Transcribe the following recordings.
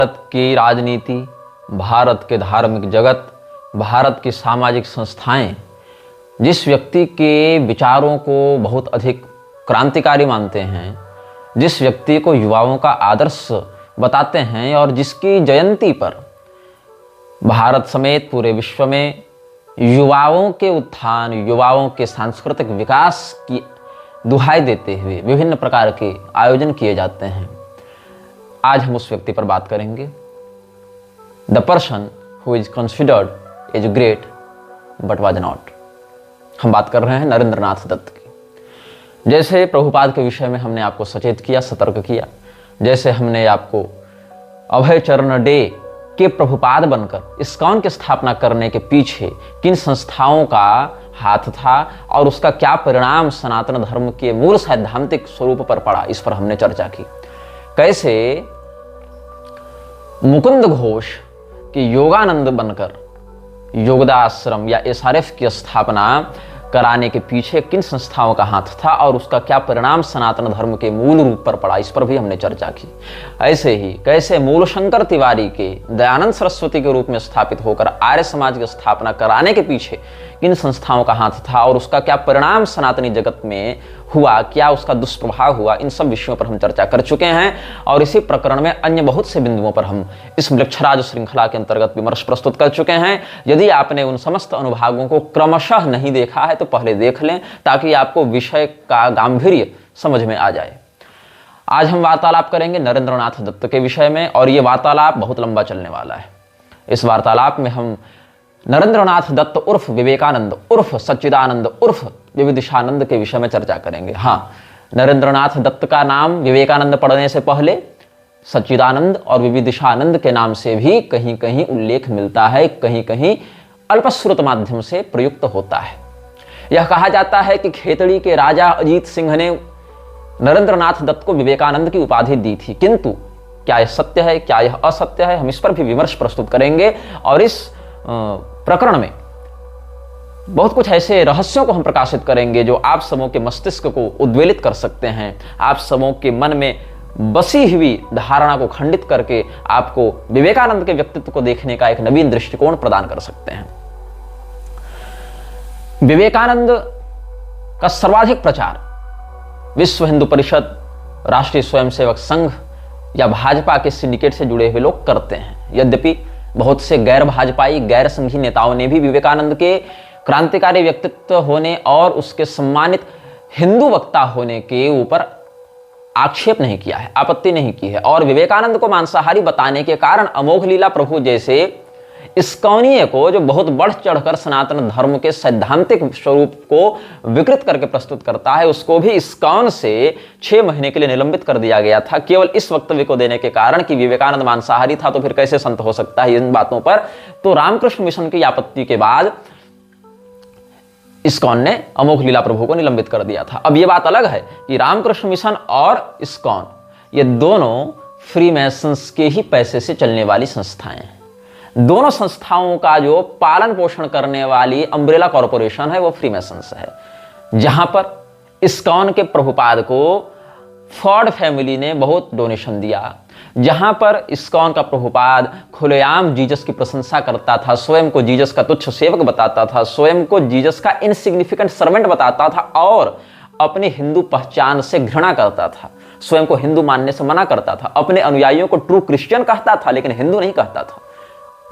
भारत की राजनीति, भारत के धार्मिक जगत, भारत की सामाजिक संस्थाएं जिस व्यक्ति के विचारों को बहुत अधिक क्रांतिकारी मानते हैं, जिस व्यक्ति को युवाओं का आदर्श बताते हैं और जिसकी जयंती पर भारत समेत पूरे विश्व में युवाओं के उत्थान, युवाओं के सांस्कृतिक विकास की दुहाई देते हुए विभिन्न प्रकार के आयोजन किए जाते हैं, आज हम उस व्यक्ति पर बात करेंगे। The person who is considered as great but was not. हम बात कर रहे हैं नरेंद्र नाथ दत्त की। जैसे प्रभुपाद के विषय में हमने आपको सचेत किया, सतर्क किया, जैसे हमने आपको अभय चरण डे के प्रभुपाद बनकर इस्कॉन की स्थापना करने के पीछे किन संस्थाओं का हाथ था और उसका क्या परिणाम सनातन धर्म के मूल सैद्धांतिक स्वरूप पर पड़ा, इस पर हमने चर्चा की। कैसे मुकुंद घोष की योगानंद बनकर योगदाश्रम या एसआरएफ की स्थापना कराने के पीछे किन संस्थाओं का हाथ था और उसका क्या परिणाम सनातन धर्म के मूल रूप पर पड़ा, इस पर भी हमने चर्चा की। ऐसे ही कैसे मूलशंकर तिवारी के दयानंद सरस्वती के रूप में स्थापित होकर आर्य समाज की स्थापना कराने के पीछे किन संस्थाओं का हाथ था और उसका क्या परिणाम सनातनी जगत में हुआ, क्या उसका दुष्प्रभाव हुआ, इन सब विषयों पर हम चर्चा कर चुके हैं। और इसी प्रकरण में अन्य बहुत से बिंदुओं पर हम इस वृक्षराज श्रृंखला के अंतर्गत विमर्श प्रस्तुत कर चुके हैं। यदि आपने उन समस्त अनुभागों को क्रमशः नहीं देखा है तो पहले देख लें, ताकि आपको विषय का गांभीर्य समझ में आ जाए। आज हम वार्तालाप करेंगे नरेंद्र नाथ दत्त के विषय में और ये वार्तालाप बहुत लंबा चलने वाला है। इस वार्तालाप में हम नरेंद्र नाथ दत्त उर्फ विवेकानंद उर्फ सच्चिदानंद उर्फ विविदिशानंद के विषय में चर्चा करेंगे। हाँ, नरेंद्र नाथ दत्त का नाम विवेकानंद पढ़ने से पहले सच्चिदानंद और विविदिशानंद के नाम से भी कहीं कहीं उल्लेख मिलता है, कहीं कहीं अल्पश्रुत माध्यम से प्रयुक्त होता है। यह कहा जाता है कि खेतड़ी के राजा अजीत सिंह ने नरेंद्र नाथ दत्त को विवेकानंद की उपाधि दी थी, किंतु क्या यह सत्य है, क्या यह असत्य है, हम इस पर भी विमर्श प्रस्तुत करेंगे। और इस प्रकरण में बहुत कुछ ऐसे रहस्यों को हम प्रकाशित करेंगे जो आप सबों के मस्तिष्क को उद्वेलित कर सकते हैं, आप सबों के मन में बसी हुई धारणा को खंडित करके आपको विवेकानंद के व्यक्तित्व को देखने का एक नवीन दृष्टिकोण प्रदान कर सकते हैं। विवेकानंद का सर्वाधिक प्रचार विश्व हिंदू परिषद, राष्ट्रीय स्वयंसेवक संघ या भाजपा के सिंडिकेट से जुड़े हुए लोग करते हैं। यद्यपि बहुत से गैर भाजपाई, गैर संघी नेताओं ने भी विवेकानंद के क्रांतिकारी व्यक्तित्व होने और उसके सम्मानित हिंदू वक्ता होने के ऊपर आक्षेप नहीं किया है, आपत्ति नहीं की है। और विवेकानंद को मांसाहारी बताने के कारण अमोघ लीला प्रभु जैसे इस्कॉनीय को, जो बहुत बढ़ चढ़कर सनातन धर्म के सैद्धांतिक स्वरूप को विकृत करके प्रस्तुत करता है, उसको भी इस्कॉन से 6 महीने के लिए निलंबित कर दिया गया था, केवल इस वक्तव्य को देने के कारण कि विवेकानंद मांसाहारी था तो फिर कैसे संत हो सकता है। इन बातों पर तो रामकृष्ण मिशन की आपत्ति के बाद इस्कॉन ने अमोघ लीला प्रभु को निलंबित कर दिया था। अब यह बात अलग है कि रामकृष्ण मिशन और इस्कॉन ये दोनों फ्रीमैसन्स के ही पैसे से चलने वाली संस्थाएं हैं। दोनों संस्थाओं का जो पालन पोषण करने वाली अम्ब्रेला कॉरपोरेशन है वो फ्रीमैसन्स है। जहां पर इस्कॉन के प्रभुपाद को फोर्ड फैमिली ने बहुत डोनेशन दिया, जहां पर इस्कॉन का प्रभुपाद खुलेआम जीसस की प्रशंसा करता था, स्वयं को जीसस का तुच्छ सेवक बताता था, स्वयं को जीसस का इनसिग्निफिकेंट सर्वेंट बताता था और अपनी हिंदू पहचान से घृणा करता था, स्वयं को हिंदू मानने से मना करता था, अपने अनुयायियों को ट्रू क्रिश्चियन कहता था लेकिन हिंदू नहीं कहता था।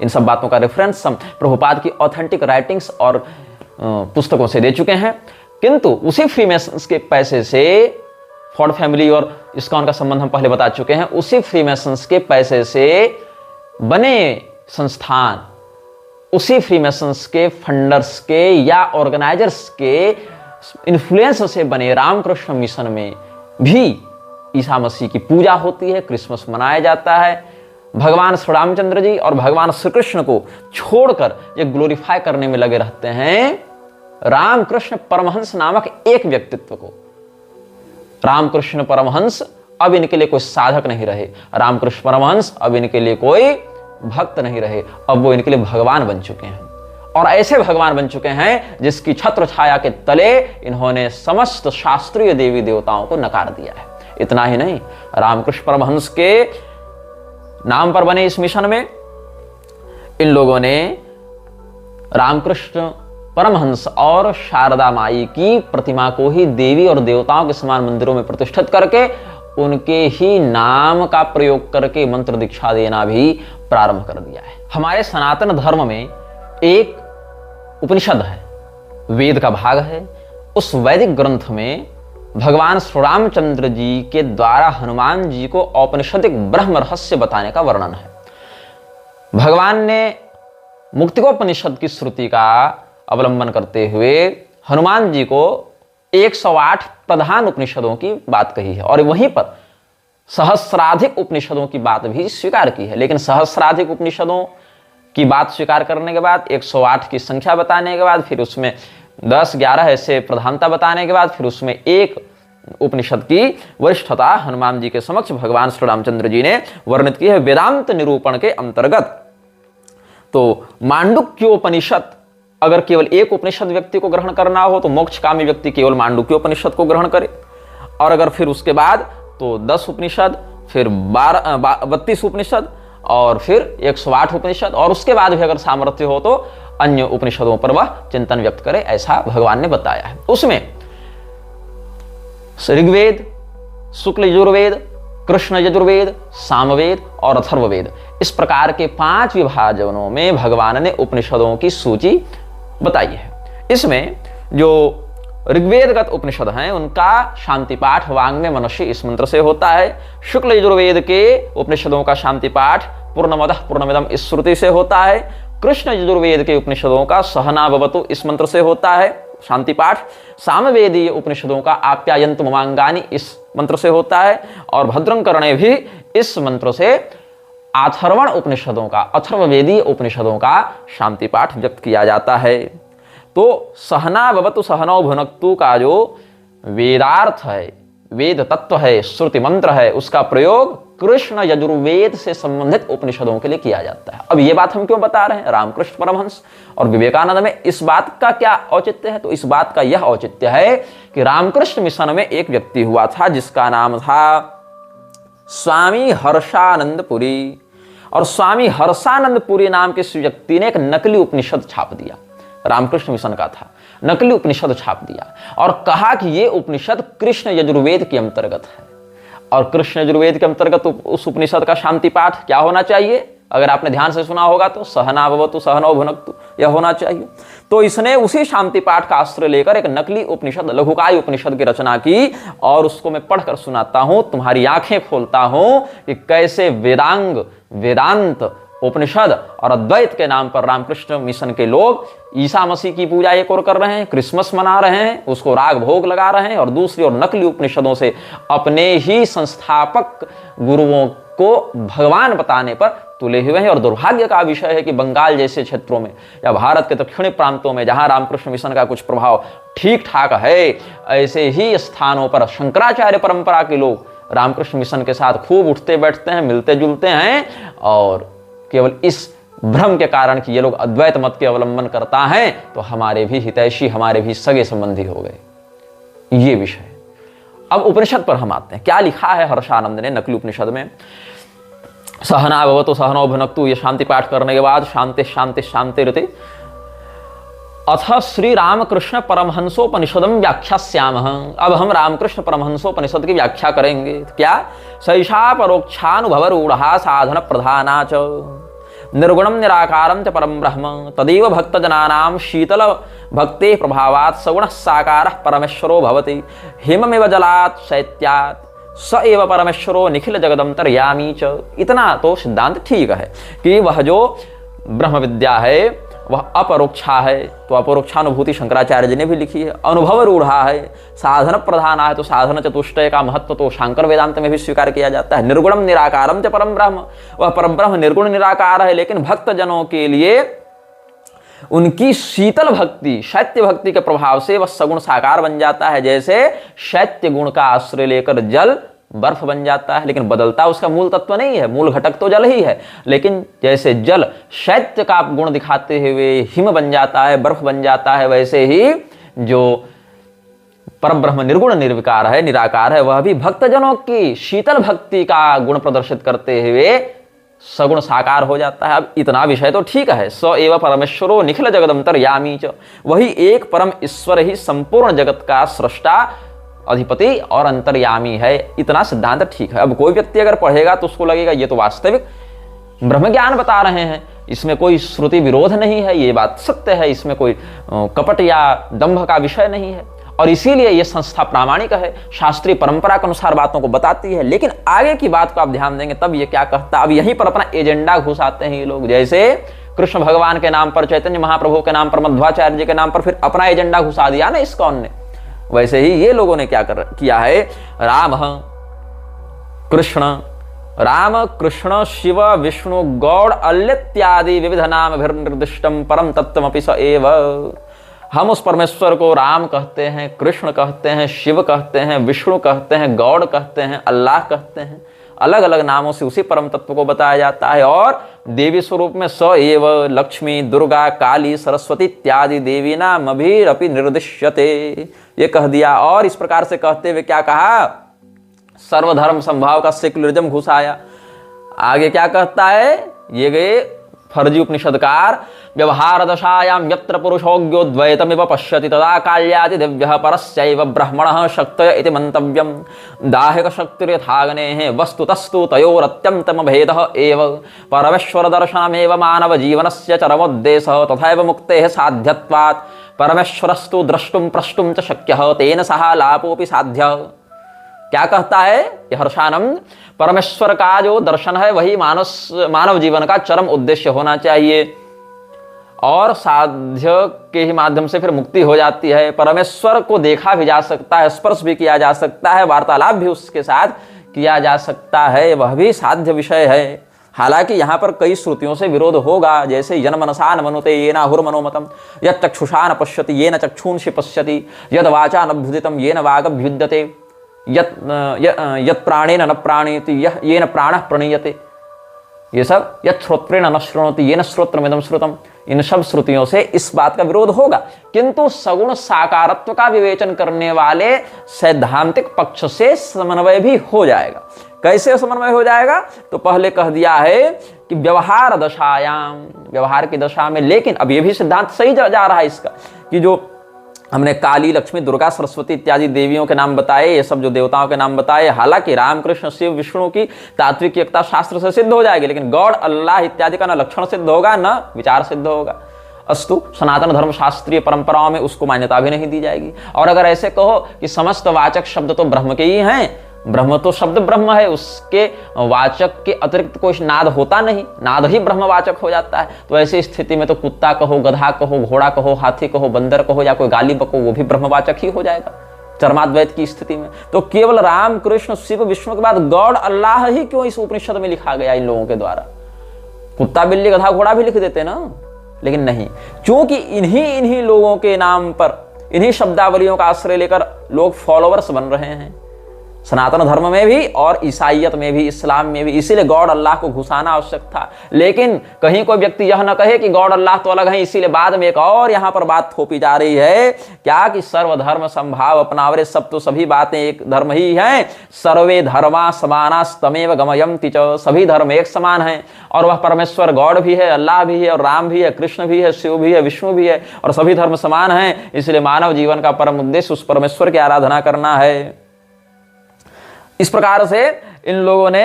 इन सब बातों का रेफरेंस हम प्रभुपाद की ऑथेंटिक राइटिंग्स और पुस्तकों से दे चुके हैं। किंतु उसी फ्रीमेसन्स के पैसे से, फोर्ड फैमिली और इस्कॉन का संबंध हम पहले बता चुके हैं, उसी फ्रीमेसन्स के पैसे से बने संस्थान, उसी फ्रीमेसन्स के फंडर्स के या ऑर्गेनाइजर्स के इन्फ्लुएंस से बने रामकृष्ण मिशन में भी ईसा मसीह की पूजा होती है, क्रिसमस मनाया जाता है। भगवान श्री रामचंद्र जी और भगवान श्री कृष्ण को छोड़कर ये ग्लोरीफाई करने में लगे रहते हैं रामकृष्ण परमहंस नामक एक व्यक्तित्व को। रामकृष्ण परमहंस अब इनके लिए कोई साधक नहीं रहे, रामकृष्ण परमहंस अब इनके लिए कोई भक्त नहीं रहे, अब वो इनके लिए भगवान बन चुके हैं। और ऐसे भगवान बन चुके हैं जिसकी छत्र छाया के तले इन्होंने समस्त शास्त्रीय देवी देवताओं को नकार दिया है। इतना ही नहीं, रामकृष्ण परमहंस के नाम पर बने इस मिशन में इन लोगों ने रामकृष्ण परमहंस और शारदा माई की प्रतिमा को ही देवी और देवताओं के समान मंदिरों में प्रतिष्ठित करके उनके ही नाम का प्रयोग करके मंत्र दीक्षा देना भी प्रारंभ कर दिया है। हमारे सनातन धर्म में एक उपनिषद है, वेद का भाग है। उस वैदिक ग्रंथ में भगवान श्री रामचंद्र जी के द्वारा हनुमान जी को औपनिषदिक ब्रह्म रहस्य बताने का वर्णन है। भगवान ने मुक्तिकोपनिषद की श्रुति का अवलंबन करते हुए हनुमान जी को 108 प्रधान उपनिषदों की बात कही है और वहीं पर सहस्राधिक उपनिषदों की बात भी स्वीकार की है। लेकिन सहस्राधिक उपनिषदों की बात स्वीकार करने के बाद 108 की संख्या बताने के बाद फिर उसमें 10-11 ऐसे प्रधानता बताने के बाद फिर उसमें एक उपनिषद की वरिष्ठता हनुमान जी के समक्ष भगवान श्री रामचंद्र जी ने वर्णित की है वेदांत निरूपण के अंतर्गत। तो मांडुक्योपनिषद अगर केवल एक उपनिषद व्यक्ति को ग्रहण करना हो तो मोक्षकामी व्यक्ति केवल मांडुक्योपनिषद को ग्रहण करे, और अगर फिर उसके बाद तो 10 उपनिषद, फिर 32 उपनिषद और फिर 108 उपनिषद, और उसके बाद भी अगर सामर्थ्य हो तो अन्य उपनिषदों पर वह चिंतन व्यक्त करे, ऐसा भगवान ने बताया है। उसमें ऋग्वेद, शुक्ल यजुर्वेद, कृष्ण यजुर्वेद, सामवेद और अथर्ववेद, इस प्रकार के 5 विभाजनों में भगवान ने उपनिषदों की सूची बताई है। इसमें जो ऋग्वेदगत उपनिषद हैं उनका शांति पाठ वांग्मय मनस्य इस मंत्र से होता है। शुक्ल यजुर्वेद के उपनिषदों का शांति पाठ पूर्णमदः पूर्णमिदं इस श्रुति से होता है। कृष्ण यजुर्वेद के उपनिषदों का सहना भवतु इस मंत्र से होता है शांति पाठ। सामवेदीय उपनिषदों का आप्यायन्तु ममांगानि इस मंत्र से होता है, और भद्रं कर्णे भी इस मंत्र से अथर्वण उपनिषदों का, अथर्ववेदीय उपनिषदों का शांति पाठ व्यक्त किया जाता है। तो सहना भवतु सहनौ भुनक्तु का जो वेदार्थ है, वेद तत्व है, श्रुति मंत्र है, उसका प्रयोग कृष्ण यजुर्वेद से संबंधित उपनिषदों के लिए किया जाता है। अब ये बात हम क्यों बता रहे हैं? रामकृष्ण परमहंस और विवेकानंद में इस बात का क्या औचित्य है? तो इस बात का यह औचित्य है कि रामकृष्ण मिशन में एक व्यक्ति हुआ था जिसका नाम था स्वामी हर्षानंद पुरी, और स्वामी हर्षानंद पुरी नाम के व्यक्ति ने एक नकली उपनिषद छाप दिया। रामकृष्ण मिशन का था, नकली उपनिषद छाप दिया और कहा कि यह उपनिषद कृष्ण यजुर्वेद के अंतर्गत है, और कृष्ण यजुर्वेद के अंतर्गत उस उपनिषद का शांति पाठ क्या होना चाहिए? अगर आपने ध्यान से सुना होगा तो सहना भवतु सहनौ भुनक्तु यह होना चाहिए। तो इसने उसी शांति पाठ का आश्रय लेकर एक नकली उपनिषद, लघुकाय उपनिषद की रचना की, और उसको मैं पढ़कर सुनाता हूं, तुम्हारी आंखें खोलता हूं कि कैसे वेदांग, वेदांत, उपनिषद और अद्वैत के नाम पर रामकृष्ण मिशन के लोग ईसा मसीह की पूजा एक और कर रहे हैं, क्रिसमस मना रहे हैं, उसको राग भोग लगा रहे हैं, और दूसरी ओर नकली उपनिषदों से अपने ही संस्थापक गुरुओं को भगवान बताने पर तुले हुए हैं। और दुर्भाग्य का विषय है कि बंगाल जैसे क्षेत्रों में या भारत के दक्षिणी प्रांतों में जहां रामकृष्ण मिशन का कुछ प्रभाव ठीक ठाक है, ऐसे ही स्थानों पर शंकराचार्य परंपरा के लोग रामकृष्ण मिशन के साथ खूब उठते बैठते हैं, मिलते जुलते हैं, और केवल इस भ्रम के कारण कि ये लोग अद्वैत मत के अवलंबन करता है तो हमारे भी हितैषी, हमारे भी सगे संबंधी हो गए। ये विषय। अब उपनिषद पर हम आते हैं। क्या लिखा है हर्षानंद ने नकली उपनिषद में? सहना भवतु सहनौ भुनक्तु, ये शांति पाठ करने के बाद शांति शांति शांति रहते अथ श्री रामकृष्ण परमहंसोपनिषदम व्याख्यास्यामः। अब हम रामकृष्ण परमहंसोपनिषद की व्याख्या करेंगे। क्या? सैषा परोक्षानुभव रूढ़ा साधन प्रधाना च निर्गुणम निराकारम च परम ब्रह्म तदेव भक्तजनानां शीतल भक्ते प्रभावात् सगुणः साकारः परमेश्वरो भवति हिममिव जलात् शैत्यात् स एव परमेश्वरो निखिल जगदंतर्यामी च। इतना तो सिद्धांत ठीक है कि वह जो ब्रह्म विद्या है वह अपरोक्षा है, तो अपरोक्षानुभूति शंकराचार्य जी ने भी लिखी है। अनुभव रूढ़ा है, साधन प्रधान है, तो साधन चतुष्टय का महत्व तो शांकर वेदांत में भी स्वीकार किया जाता है। निर्गुणम निराकारम च परम ब्रह्म, वह परम ब्रह्म निर्गुण निराकार है, लेकिन भक्त जनों के लिए उनकी शीतल भक्ति, शैत्य भक्ति के प्रभाव से वह सगुण साकार बन जाता है। जैसे शैत्य गुण का आश्रय लेकर जल बर्फ बन जाता है, लेकिन बदलता उसका मूल तत्व नहीं है, मूल घटक तो जल ही है, लेकिन जैसे जल शैत्य का गुण दिखाते हुए हिम बन जाता है, बर्फ बन जाता है, वैसे ही जो परब्रह्म निर्गुण निर्विकार है, निराकार है, वह भी भक्तजनों की शीतल भक्ति का गुण प्रदर्शित करते हुए सगुण साकार हो जाता है। अब इतना विषय तो ठीक है, स एव परमेश्वरो निखिल जगदंतर्यामी च, वही एक परम ईश्वर ही संपूर्ण जगत का सृष्टा, अधिपति और अंतर्यामी है। इतना सिद्धांत ठीक है। अब कोई व्यक्ति अगर पढ़ेगा तो उसको लगेगा ये तो वास्तविक ब्रह्म ज्ञान बता रहे हैं, इसमें कोई श्रुति विरोध नहीं है, ये बात सत्य है, इसमें कोई कपट या दंभ का विषय नहीं है, और इसीलिए ये संस्था प्रामाणिक है, शास्त्रीय परंपरा के अनुसार बातों को बताती है। लेकिन आगे की बात को आप ध्यान देंगे तब ये क्या कहता है। अब यहीं पर अपना एजेंडा घुसाते हैं ये लोग, जैसे कृष्ण भगवान के नाम पर, चैतन्य महाप्रभु के नाम पर, मध्वाचार्य जी के नाम पर फिर अपना एजेंडा घुसा दिया ना इस्कॉन ने, वैसे ही ये लोगों ने क्या किया है। राम कृष्ण शिव विष्णु गौड़ अल्लित्यादि विविध नाम निर्दिष्टम परम तत्वमपि स एव। हम उस परमेश्वर को राम कहते हैं, कृष्ण कहते हैं, शिव कहते हैं, विष्णु कहते हैं, गौड़ कहते हैं, अल्लाह कहते हैं। अलग अलग नामों से उसी परम तत्व को बताया जाता है। और देवी स्वरूप में स एव लक्ष्मी, दुर्गा, काली, सरस्वती इत्यादि देवी नाम अभिरपि निर्दिश्यते, ये कह दिया। और इस प्रकार से कहते हुए क्या कहा, सर्वधर्म संभाव का सेक्युलरिज्म घुसाया। आगे क्या कहता है, ये गए फर्जी उपनिषदकार, व्यवहार दशायाम यत्र पुरुषोऽज्ञोद्वैतमिव पश्यति तदा काल्याति दिव्यः परस्यैव ब्रह्मणः शक्तय इति मंतव्यम। दाहिक शक्तिर्यथाग्नेः वस्तुतस्तु तयोरत्यन्तम भेदः एव। परमेश्वर दर्शनमेव मानव जीवनस्य चरमोद्देशः तथैव मुक्तेः साध्यत्वात्। परमेश्वरस्तु द्रष्टुं प्रष्टुं च शक्यः तेन सह लापोऽपि साध्यः। क्या कहता है ये हर्षानंद, परमेश्वर का जो दर्शन है वही मानव जीवन का चरम उद्देश्य होना चाहिए, और साध्य के ही माध्यम से फिर मुक्ति हो जाती है। परमेश्वर को देखा भी जा सकता है, स्पर्श भी किया जा सकता है, वार्तालाप भी उसके साथ किया जा सकता है, वह भी साध्य विषय है। हालांकि यहाँ पर कई श्रुतियों से विरोध होगा, जैसे यन मनसा न मनुते येन आहुर्मनोमतम, यत् चक्षुषा न पश्यति येन चक्षुंषि पश्यति, यद वाचा न भुदितम येन वागभ्युद्यते, यत् प्राणेन न प्राणयति येन प्राणः प्रणीयते। ये सब यत् श्रोत्रेण न शृणोति येन श्रोत्रमिदं श्रुतम। इन सब श्रुतियों से इस बात का विरोध होगा, किंतु सगुण साकारत्व का विवेचन करने वाले सैद्धांतिक पक्ष से समन्वय भी हो जाएगा। कैसे समन्वय हो जाएगा, तो पहले कह दिया है कि व्यवहार दशायाम, व्यवहार की दशा में। लेकिन अब ये भी सिद्धांत सही जा रहा है इसका, कि जो हमने काली, लक्ष्मी, दुर्गा, सरस्वती इत्यादि देवियों के नाम बताए, ये सब जो देवताओं के नाम बताए, हालांकि राम, कृष्ण, शिव, विष्णु की तात्विक एकता शास्त्र से सिद्ध हो जाएगी, लेकिन गॉड, अल्लाह इत्यादि का न लक्षण सिद्ध होगा न विचार सिद्ध होगा। अस्तु, सनातन धर्म शास्त्रीय परंपराओं में उसको मान्यता भी नहीं दी जाएगी। और अगर ऐसे कहो कि समस्त वाचक शब्द तो ब्रह्म के ही हैं, ब्रह्म तो शब्द ब्रह्म है, उसके वाचक के अतिरिक्त कोई नाद होता नहीं, नाद ही ब्रह्मवाचक हो जाता है, तो ऐसी स्थिति में तो कुत्ता कहो, गधा कहो, घोड़ा कहो, हाथी कहो, बंदर कहो या कोई गाली बको, वो भी ब्रह्मवाचक ही हो जाएगा चरमाद्वैत की स्थिति में। तो केवल राम, कृष्ण, शिव, विष्णु के बाद गॉड, अल्लाह ही क्यों इस उपनिषद में लिखा गया इन लोगों के द्वारा? कुत्ता, बिल्ली, गधा, घोड़ा भी लिख देते ना, लेकिन नहीं, क्योंकि इन्हीं लोगों के नाम पर, इन्हीं शब्दावलियों का आश्रय लेकर लोग फॉलोवर्स बन रहे हैं, सनातन धर्म में भी और ईसाइयत में भी, इस्लाम में भी। इसीलिए गॉड अल्लाह को घुसाना आवश्यक था। लेकिन कहीं कोई व्यक्ति यह न कहे कि गॉड अल्लाह तो अलग है, इसीलिए बाद में एक और यहां पर बात थोपी जा रही है, क्या कि सर्वधर्म संभाव अपनावरे, सब तो सभी बातें एक धर्म ही हैं। सर्वे धर्मा समानास्तमेव गमयन्ति च, सभी धर्म एक समान है, और वह परमेश्वर गॉड भी है, अल्लाह भी है, और राम भी है, कृष्ण भी है, शिव भी है, विष्णु भी है, और सभी धर्म समान है। इसलिए मानव जीवन का परम उद्देश्य उस परमेश्वर की आराधना करना है। इस प्रकार से इन लोगों ने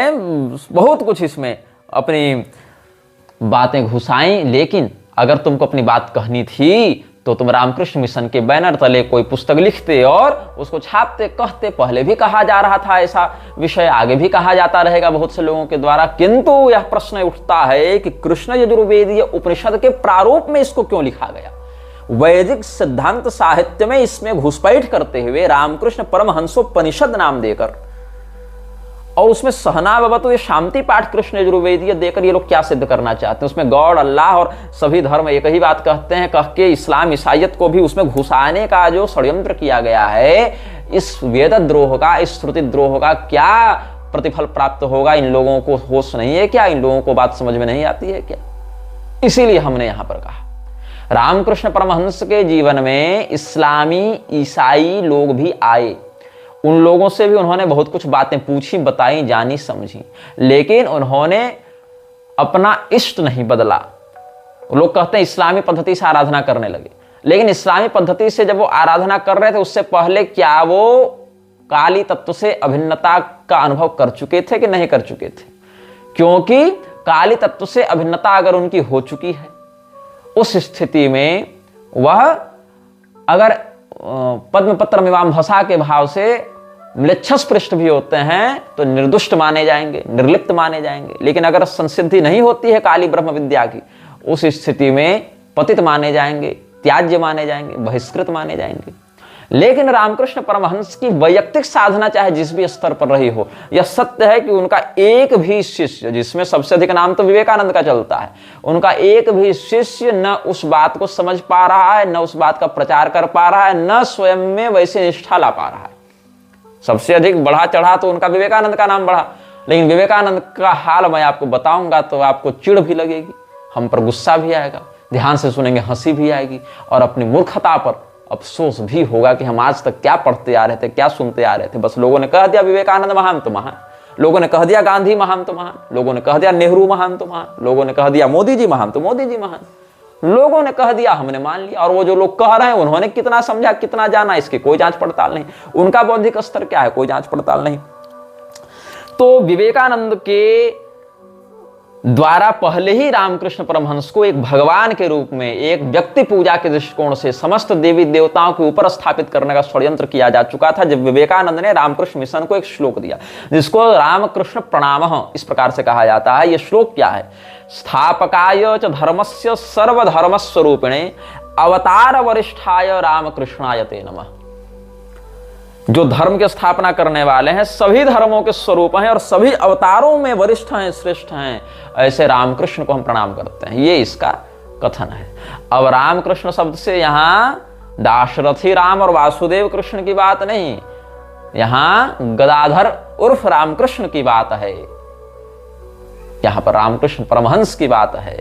बहुत कुछ इसमें अपनी बातें घुसाई। लेकिन अगर तुमको अपनी बात कहनी थी तो तुम रामकृष्ण मिशन के बैनर तले कोई पुस्तक लिखते और उसको छापते, कहते। पहले भी कहा जा रहा था ऐसा विषय, आगे भी कहा जाता रहेगा बहुत से लोगों के द्वारा। किंतु यह प्रश्न उठता है कि कृष्ण यजुर्वेदीय उपनिषद के प्रारूप में इसको क्यों लिखा गया? वैदिक सिद्धांत साहित्य में इसमें घुसपैठ करते हुए रामकृष्ण परमहंसोपनिषद नाम देकर, और उसमें सहना बाबा तो ये शांति पाठ कृष्ण यजुर्वेदीय देकर ये लोग क्या सिद्ध करना चाहते हैं? उसमें गॉड, अल्लाह और सभी धर्म एक ही बात कहते हैं, कह के इस्लाम, ईसाइयत को भी उसमें घुसाने का जो षड्यंत्र किया गया है, इस वेद द्रोह का, इस श्रुति द्रोह का क्या प्रतिफल प्राप्त होगा? इन लोगों को होश नहीं है क्या? इन लोगों को बात समझ में नहीं आती है क्या? इसीलिए हमने यहां पर कहा रामकृष्ण परमहंस के जीवन में इस्लामी, ईसाई लोग भी आए। उन लोगों से भी उन्होंने बहुत कुछ बातें पूछी, बताई, जानी, समझी, लेकिन उन्होंने अपना इष्ट नहीं बदला। लोग कहते हैं इस्लामी पद्धति से आराधना करने लगे, लेकिन इस्लामी पद्धति से जब वो आराधना कर रहे थे उससे पहले क्या वो काली तत्व से अभिन्नता का अनुभव कर चुके थे कि नहीं कर चुके थे? क्योंकि काली तत्व से अभिन्नता अगर उनकी हो चुकी है, उस स्थिति में वह अगर पद्मपत्र मिवाम भसा के भाव से म्लेच्छस पृष्ठ भी होते हैं तो निर्दुष्ट माने जाएंगे, निर्लिप्त माने जाएंगे। लेकिन अगर संसिद्धि नहीं होती है काली ब्रह्म विद्या की, उस स्थिति में पतित माने जाएंगे, त्याज्य माने जाएंगे, बहिष्कृत माने जाएंगे। लेकिन रामकृष्ण परमहंस की वैयक्तिक साधना चाहे जिस भी स्तर पर रही हो, यह सत्य है कि उनका एक भी शिष्य, जिसमें सबसे अधिक नाम तो विवेकानंद का चलता है, उनका एक भी शिष्य न उस बात को समझ पा रहा है, न उस बात का प्रचार कर पा रहा है, न स्वयं में वैसे निष्ठा ला पा रहा है। सबसे अधिक बढ़ा चढ़ा तो उनका विवेकानंद का नाम बढ़ा, लेकिन विवेकानंद का हाल मैं आपको बताऊंगा तो आपको चिढ़ भी लगेगी, हम पर गुस्सा भी आएगा, ध्यान से सुनेंगे हंसी भी आएगी, और अपनी मूर्खता पर अफसोस भी होगा कि हम आज तक क्या पढ़ते आ रहे थे, क्या सुनते आ रहे थे। बस लोगों ने कह दिया विवेकानंद महान तो महान, लोगों ने कह दिया गांधी महान तो महान, लोगों ने कह दिया नेहरू महान तो महान, लोगों ने कह दिया मोदी जी महान तो मोदी जी महान, लोगों ने कह दिया, हमने मान लिया। और वो जो लोग कह रहे हैं उन्होंने कितना समझा, कितना जाना, इसकी कोई जांच पड़ताल नहीं। उनका बौद्धिक स्तर क्या है, कोई जांच पड़ताल नहीं। तो विवेकानंद के द्वारा पहले ही रामकृष्ण परमहंस को एक भगवान के रूप में, एक व्यक्ति पूजा के दृष्टिकोण से समस्त देवी देवताओं के ऊपर स्थापित करने का षड्यंत्र किया जा चुका था। जब विवेकानंद ने रामकृष्ण मिशन को एक श्लोक दिया जिसको रामकृष्ण प्रणामः इस प्रकार से कहा जाता है। यह श्लोक क्या है? स्थापकाय च धर्मस्य सर्वधर्मस्वरूपिणे अवतार वरिष्ठाय रामकृष्णाय ते नमः। जो धर्म की स्थापना करने वाले हैं, सभी धर्मों के स्वरूप हैं और सभी अवतारों में वरिष्ठ हैं, श्रेष्ठ हैं, ऐसे रामकृष्ण को हम प्रणाम करते हैं। ये इसका कथन है। अब रामकृष्ण शब्द से यहां दाशरथी राम और वासुदेव कृष्ण की बात नहीं, यहां गदाधर उर्फ रामकृष्ण की बात है। यहां पर रामकृष्ण परमहंस की बात है।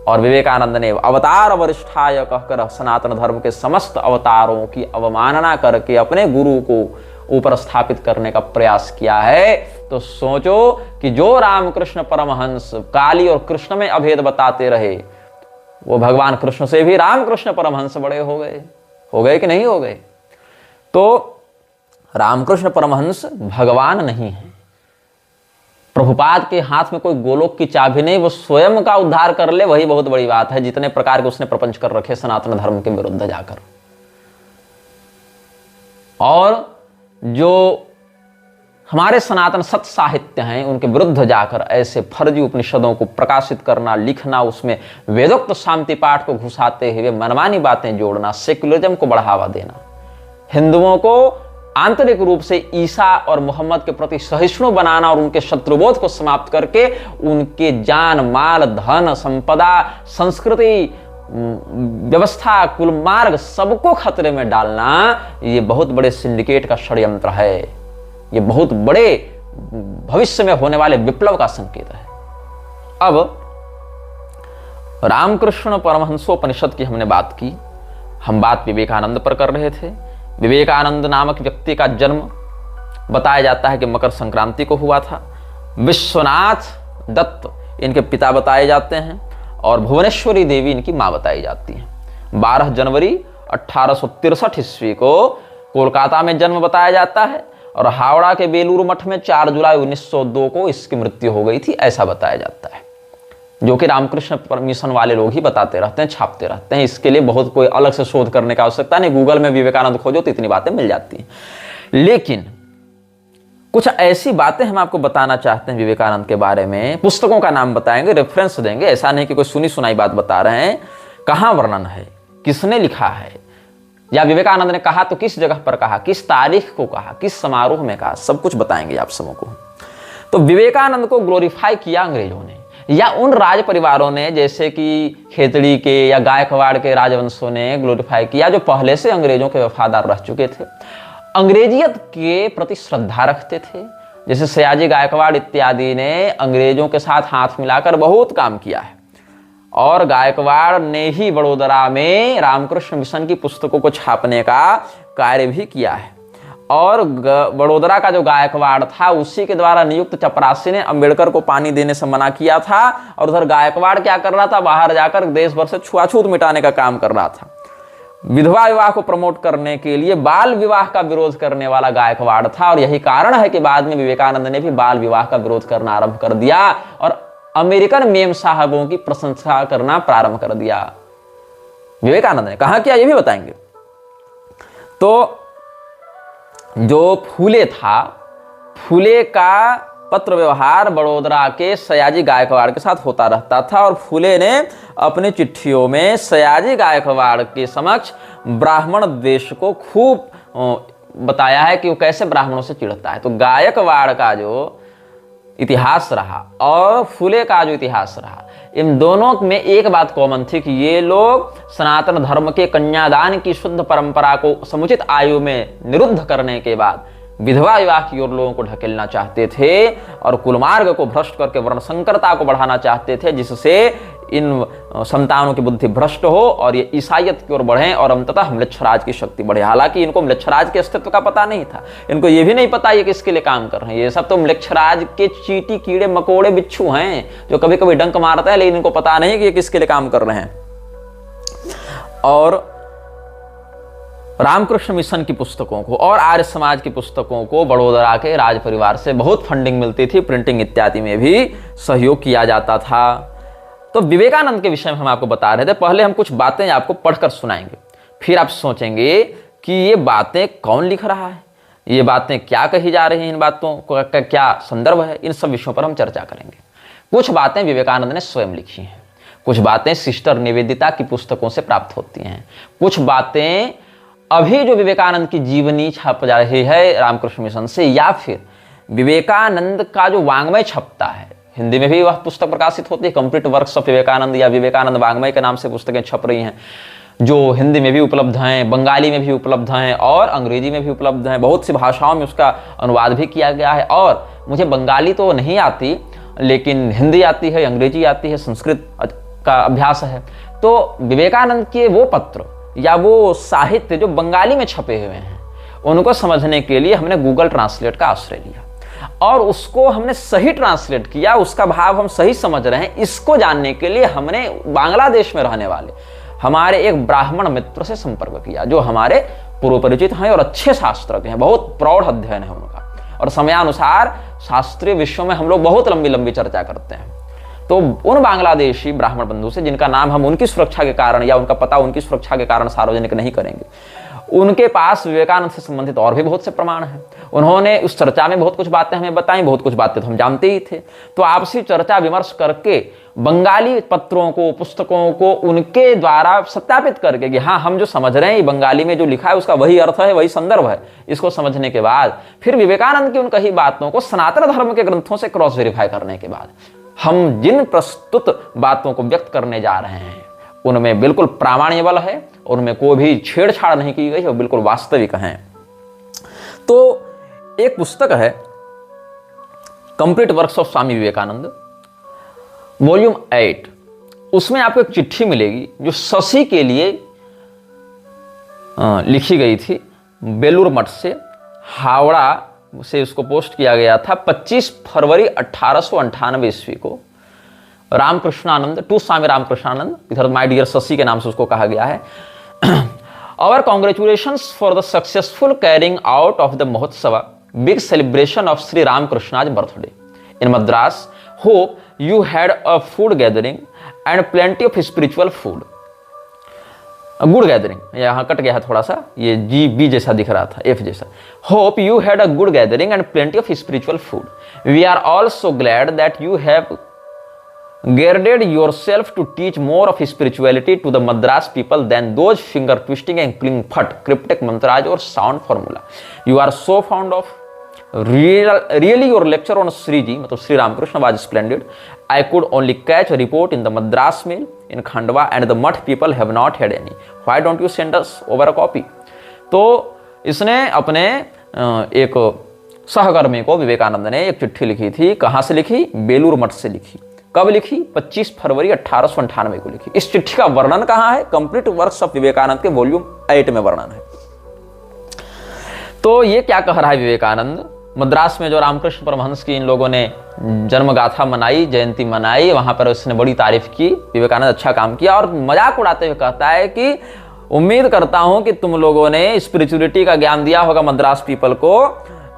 और विवेकानंद ने अवतार वरिष्ठाय कहकर सनातन धर्म के समस्त अवतारों की अवमानना करके अपने गुरु को ऊपर स्थापित करने का प्रयास किया है। तो सोचो कि जो रामकृष्ण परमहंस काली और कृष्ण में अभेद बताते रहे, वो भगवान कृष्ण से भी रामकृष्ण परमहंस बड़े हो गए कि नहीं हो गए? तो रामकृष्ण परमहंस भगवान नहीं है। प्रभुपाद के हाथ में कोई गोलोक की चाबी नहीं, वो स्वयं का उद्धार कर ले वही बहुत बड़ी बात है। जितने प्रकार के उसने प्रपंच कर रखे सनातन धर्म के विरुद्ध जाकर, और जो हमारे सनातन सत्य साहित्य हैं उनके विरुद्ध जाकर ऐसे फर्जी उपनिषदों को प्रकाशित करना, लिखना, उसमें वेदोक्त शांति पाठ को घुसाते हुए मनमानी बातें जोड़ना, सेक्युलरिज्म को बढ़ावा देना, हिंदुओं को आंतरिक रूप से ईसा और मोहम्मद के प्रति सहिष्णु बनाना और उनके शत्रुबोध को समाप्त करके उनके जान माल धन संपदा संस्कृति व्यवस्था कुल मार्ग सबको खतरे में डालना, ये बहुत बड़े सिंडिकेट का षड्यंत्र है। ये बहुत बड़े भविष्य में होने वाले विप्लव का संकेत है। अब रामकृष्ण परमहंसोपनिषद की हमने बात की, हम बात विवेकानंद पर कर रहे थे। विवेकानंद नामक व्यक्ति का जन्म बताया जाता है कि मकर संक्रांति को हुआ था। विश्वनाथ दत्त इनके पिता बताए जाते हैं और भुवनेश्वरी देवी इनकी मां बताई जाती है। 12 जनवरी 1863 ईस्वी को कोलकाता में जन्म बताया जाता है और हावड़ा के बेलूर मठ में 4 जुलाई 1902 को इसकी मृत्यु हो गई थी, ऐसा बताया जाता है। जो कि रामकृष्ण मिशन वाले लोग ही बताते रहते हैं, छापते रहते हैं। इसके लिए बहुत कोई अलग से शोध करने की आवश्यकता नहीं, गूगल में विवेकानंद खोजो तो इतनी बातें मिल जाती हैं। लेकिन कुछ ऐसी बातें हम आपको बताना चाहते हैं विवेकानंद के बारे में। पुस्तकों का नाम बताएंगे, रेफरेंस देंगे, ऐसा नहीं कि कोई सुनी सुनाई बात बता रहे हैं। कहाँ वर्णन है, किसने लिखा है, या विवेकानंद ने कहा तो किस जगह पर कहा, किस तारीख को कहा, किस समारोह में कहा, सब कुछ बताएंगे आप सबको। तो विवेकानंद को ग्लोरीफाई किया अंग्रेजों ने या उन राज परिवारों ने, जैसे कि खेतड़ी के या गायकवाड़ के राजवंशों ने ग्लोरीफाई किया, जो पहले से अंग्रेजों के वफादार रह चुके थे, अंग्रेजियत के प्रति श्रद्धा रखते थे। जैसे सयाजी गायकवाड़ इत्यादि ने अंग्रेजों के साथ हाथ मिलाकर बहुत काम किया है और गायकवाड़ ने ही बड़ोदरा में रामकृष्ण मिशन की पुस्तकों को छापने का कार्य भी किया है। और बड़ोदरा का जो गायकवाड़ था उसी के द्वारा नियुक्त चपरासी ने अंबेडकर को पानी देने से मना किया था, और उधर गायकवाड़ क्या कर रहा था, बाहर जाकर देश भर से छुआछूत मिटाने का काम कर रहा था। विधवा विवाह को प्रमोट करने के लिए बाल विवाह का विरोध करने वाला गायकवाड़ था, और यही कारण है कि बाद में विवेकानंद ने भी बाल विवाह का विरोध करना आरंभ कर दिया और अमेरिकन मेम साहबों की प्रशंसा करना प्रारंभ कर दिया। विवेकानंद ने कहा क्या, ये भी बताएंगे। तो जो फूले था, फूले का पत्र व्यवहार बड़ोदरा के सयाजी गायकवाड़ के साथ होता रहता था, और फूले ने अपनी चिट्ठियों में सयाजी गायकवाड़ के समक्ष ब्राह्मण द्वेष को खूब बताया है कि वो कैसे ब्राह्मणों से चिढ़ता है। तो गायकवाड़ का जो इतिहास रहा और फूले का जो इतिहास रहा, इन दोनों में एक बात कॉमन थी कि ये लोग सनातन धर्म के कन्यादान की शुद्ध परंपरा को समुचित आयु में निरुद्ध करने के बाद विधवा विवाह की ओर लोगों को ढकेलना चाहते थे, और कुलमार्ग को भ्रष्ट करके वर्ण संकरता को बढ़ाना चाहते थे, जिससे इन संतानों की बुद्धि भ्रष्ट हो और ये ईसाइयत की ओर बढ़ें और अंततः म्लेच्छराज की शक्ति बढ़े। हालांकि इनको म्लेच्छराज के अस्तित्व का पता नहीं था, इनको ये भी नहीं पता ये किसके लिए काम कर रहे हैं। ये सब तो म्लेच्छराज के चींटी कीड़े मकोड़े बिच्छू हैं जो कभी कभी डंक मारते हैं, लेकिन इनको पता नहीं कि ये किसके लिए काम कर रहे हैं। और रामकृष्ण मिशन की पुस्तकों को और आर्य समाज की पुस्तकों को बड़ोदरा के राज परिवार से बहुत फंडिंग मिलती थी, प्रिंटिंग इत्यादि में भी सहयोग किया जाता था। तो विवेकानंद के विषय में हम आपको बता रहे थे। पहले हम कुछ बातें आपको पढ़कर सुनाएंगे, फिर आप सोचेंगे कि ये बातें कौन लिख रहा है, ये बातें क्या कही जा रही हैं, इन बातों का क्या संदर्भ है, इन सब विषयों पर हम चर्चा करेंगे। कुछ बातें विवेकानंद ने स्वयं लिखी हैं, कुछ बातें सिस्टर निवेदिता की पुस्तकों से प्राप्त होती हैं, कुछ बातें अभी जो विवेकानंद की जीवनी छप जा रही है रामकृष्ण मिशन से, या फिर विवेकानंद का जो वांग्मय छपता है, हिंदी में भी वह पुस्तक प्रकाशित होती है, कंप्लीट वर्क्स ऑफ विवेकानंद या विवेकानंद वांग्मय के नाम से पुस्तकें छप रही हैं, जो हिंदी में भी उपलब्ध हैं, बंगाली में भी उपलब्ध हैं और अंग्रेजी में भी उपलब्ध हैं। बहुत सी भाषाओं में उसका अनुवाद भी किया गया है, और मुझे बंगाली तो नहीं आती, लेकिन हिंदी आती है, अंग्रेजी आती है, संस्कृत का अभ्यास है। तो विवेकानंद के वो पत्र या वो साहित्य जो बंगाली में छपे हुए हैं, उनको समझने के लिए हमने गूगल ट्रांसलेट का आश्रय लिया और उसको हमने सही ट्रांसलेट किया, उसका भाव हम सही समझ रहे हैं, इसको जानने के लिए हमने बांग्लादेश में रहने वाले हमारे एक ब्राह्मण मित्र से संपर्क किया, जो हमारे पूर्व परिचित हैं और अच्छे शास्त्रज्ञ हैं, बहुत प्रौढ़ अध्ययन है उनका, और समयानुसार शास्त्रीय विषयों में हम लोग बहुत लंबी लंबी चर्चा करते हैं। तो उन बांग्लादेशी ब्राह्मण बंधु से, जिनका नाम हम उनकी सुरक्षा के कारण या उनका पता उनकी सुरक्षा के कारण सार्वजनिक नहीं करेंगे, उनके पास विवेकानंद से संबंधित और भी बहुत से प्रमाण हैं। उन्होंने उस चर्चा में बहुत कुछ बातें हमें बताई, बहुत कुछ बातें तो हम जानते ही थे। तो आपसी चर्चा विमर्श करके बंगाली पत्रों को, पुस्तकों को उनके द्वारा सत्यापित करके कि हाँ, हम जो समझ रहे हैं बंगाली में जो लिखा है उसका वही अर्थ है, वही संदर्भ है, इसको समझने के बाद फिर विवेकानंद की उन कही बातों को सनातन धर्म के ग्रंथों से क्रॉस वेरीफाई करने के बाद हम जिन प्रस्तुत बातों को व्यक्त करने जा रहे हैं उनमें बिल्कुल प्रामाण्य बल है, उनमें कोई भी छेड़छाड़ नहीं की गई है, वो बिल्कुल वास्तविक हैं। तो एक पुस्तक है complete works of Swami Vivekananda volume 8, उसमें आपको एक चिट्ठी मिलेगी जो शशि के लिए लिखी गई थी, बेलूर मठ से, हावड़ा से उसको पोस्ट किया गया था 25 फरवरी 1898 ईस्वी को। रामकृष्णानंद टू स्वामी रामकृष्णानंद, इधर माय डियर शशि के नाम से उसको कहा गया है। Our congratulations for the successful carrying out of the Mahotsava, big celebration of Sri Ramakrishna's birthday in Madras. Hope you had a food gathering and plenty of spiritual food. A good gathering, यहाँ cut गया है थोड़ा सा, ये G B जैसा दिख रहा था, एफ जैसा। Hope you had a good gathering and plenty of spiritual food. We are all so glad that you have girded yourself to teach more of spirituality to the Madras people than those finger twisting and cling phut, cryptic mantras or sound formula. You are so fond of really your lecture on Sri Ji, मतलब Sri Ramakrishna was splendid. I could only catch a report in the Madras mail in Khandwa and the Mutt people have not had any. Why don't you send us over a copy? तो इसने अपने एक सहकर्मी को विवेकानंद ने एक चिट्ठी लिखी थी। कहाँ से लिखी? बेलूर मठ से लिखी। कब लिखी? 25 फरवरी 1898 को लिखी। इस चिट्ठी का वर्णन कहाँ है? कंप्लीट वर्क्स ऑफ विवेकानंद के वॉल्यूम 8 में वर्णन है। तो ये क्या कह रहा है विवेकानंद, मद्रास में जो रामकृष्ण परमहंस की इन लोगों ने जन्म गाथा मनाई, जयंती मनाई, वहां पर उसने बड़ी तारीफ की, विवेकानंद अच्छा काम किया, और मजाक उड़ाते हुए कहता है कि उम्मीद करता हूं कि तुम लोगों ने स्पिरिचुअलिटी का ज्ञान दिया होगा मद्रास पीपल को,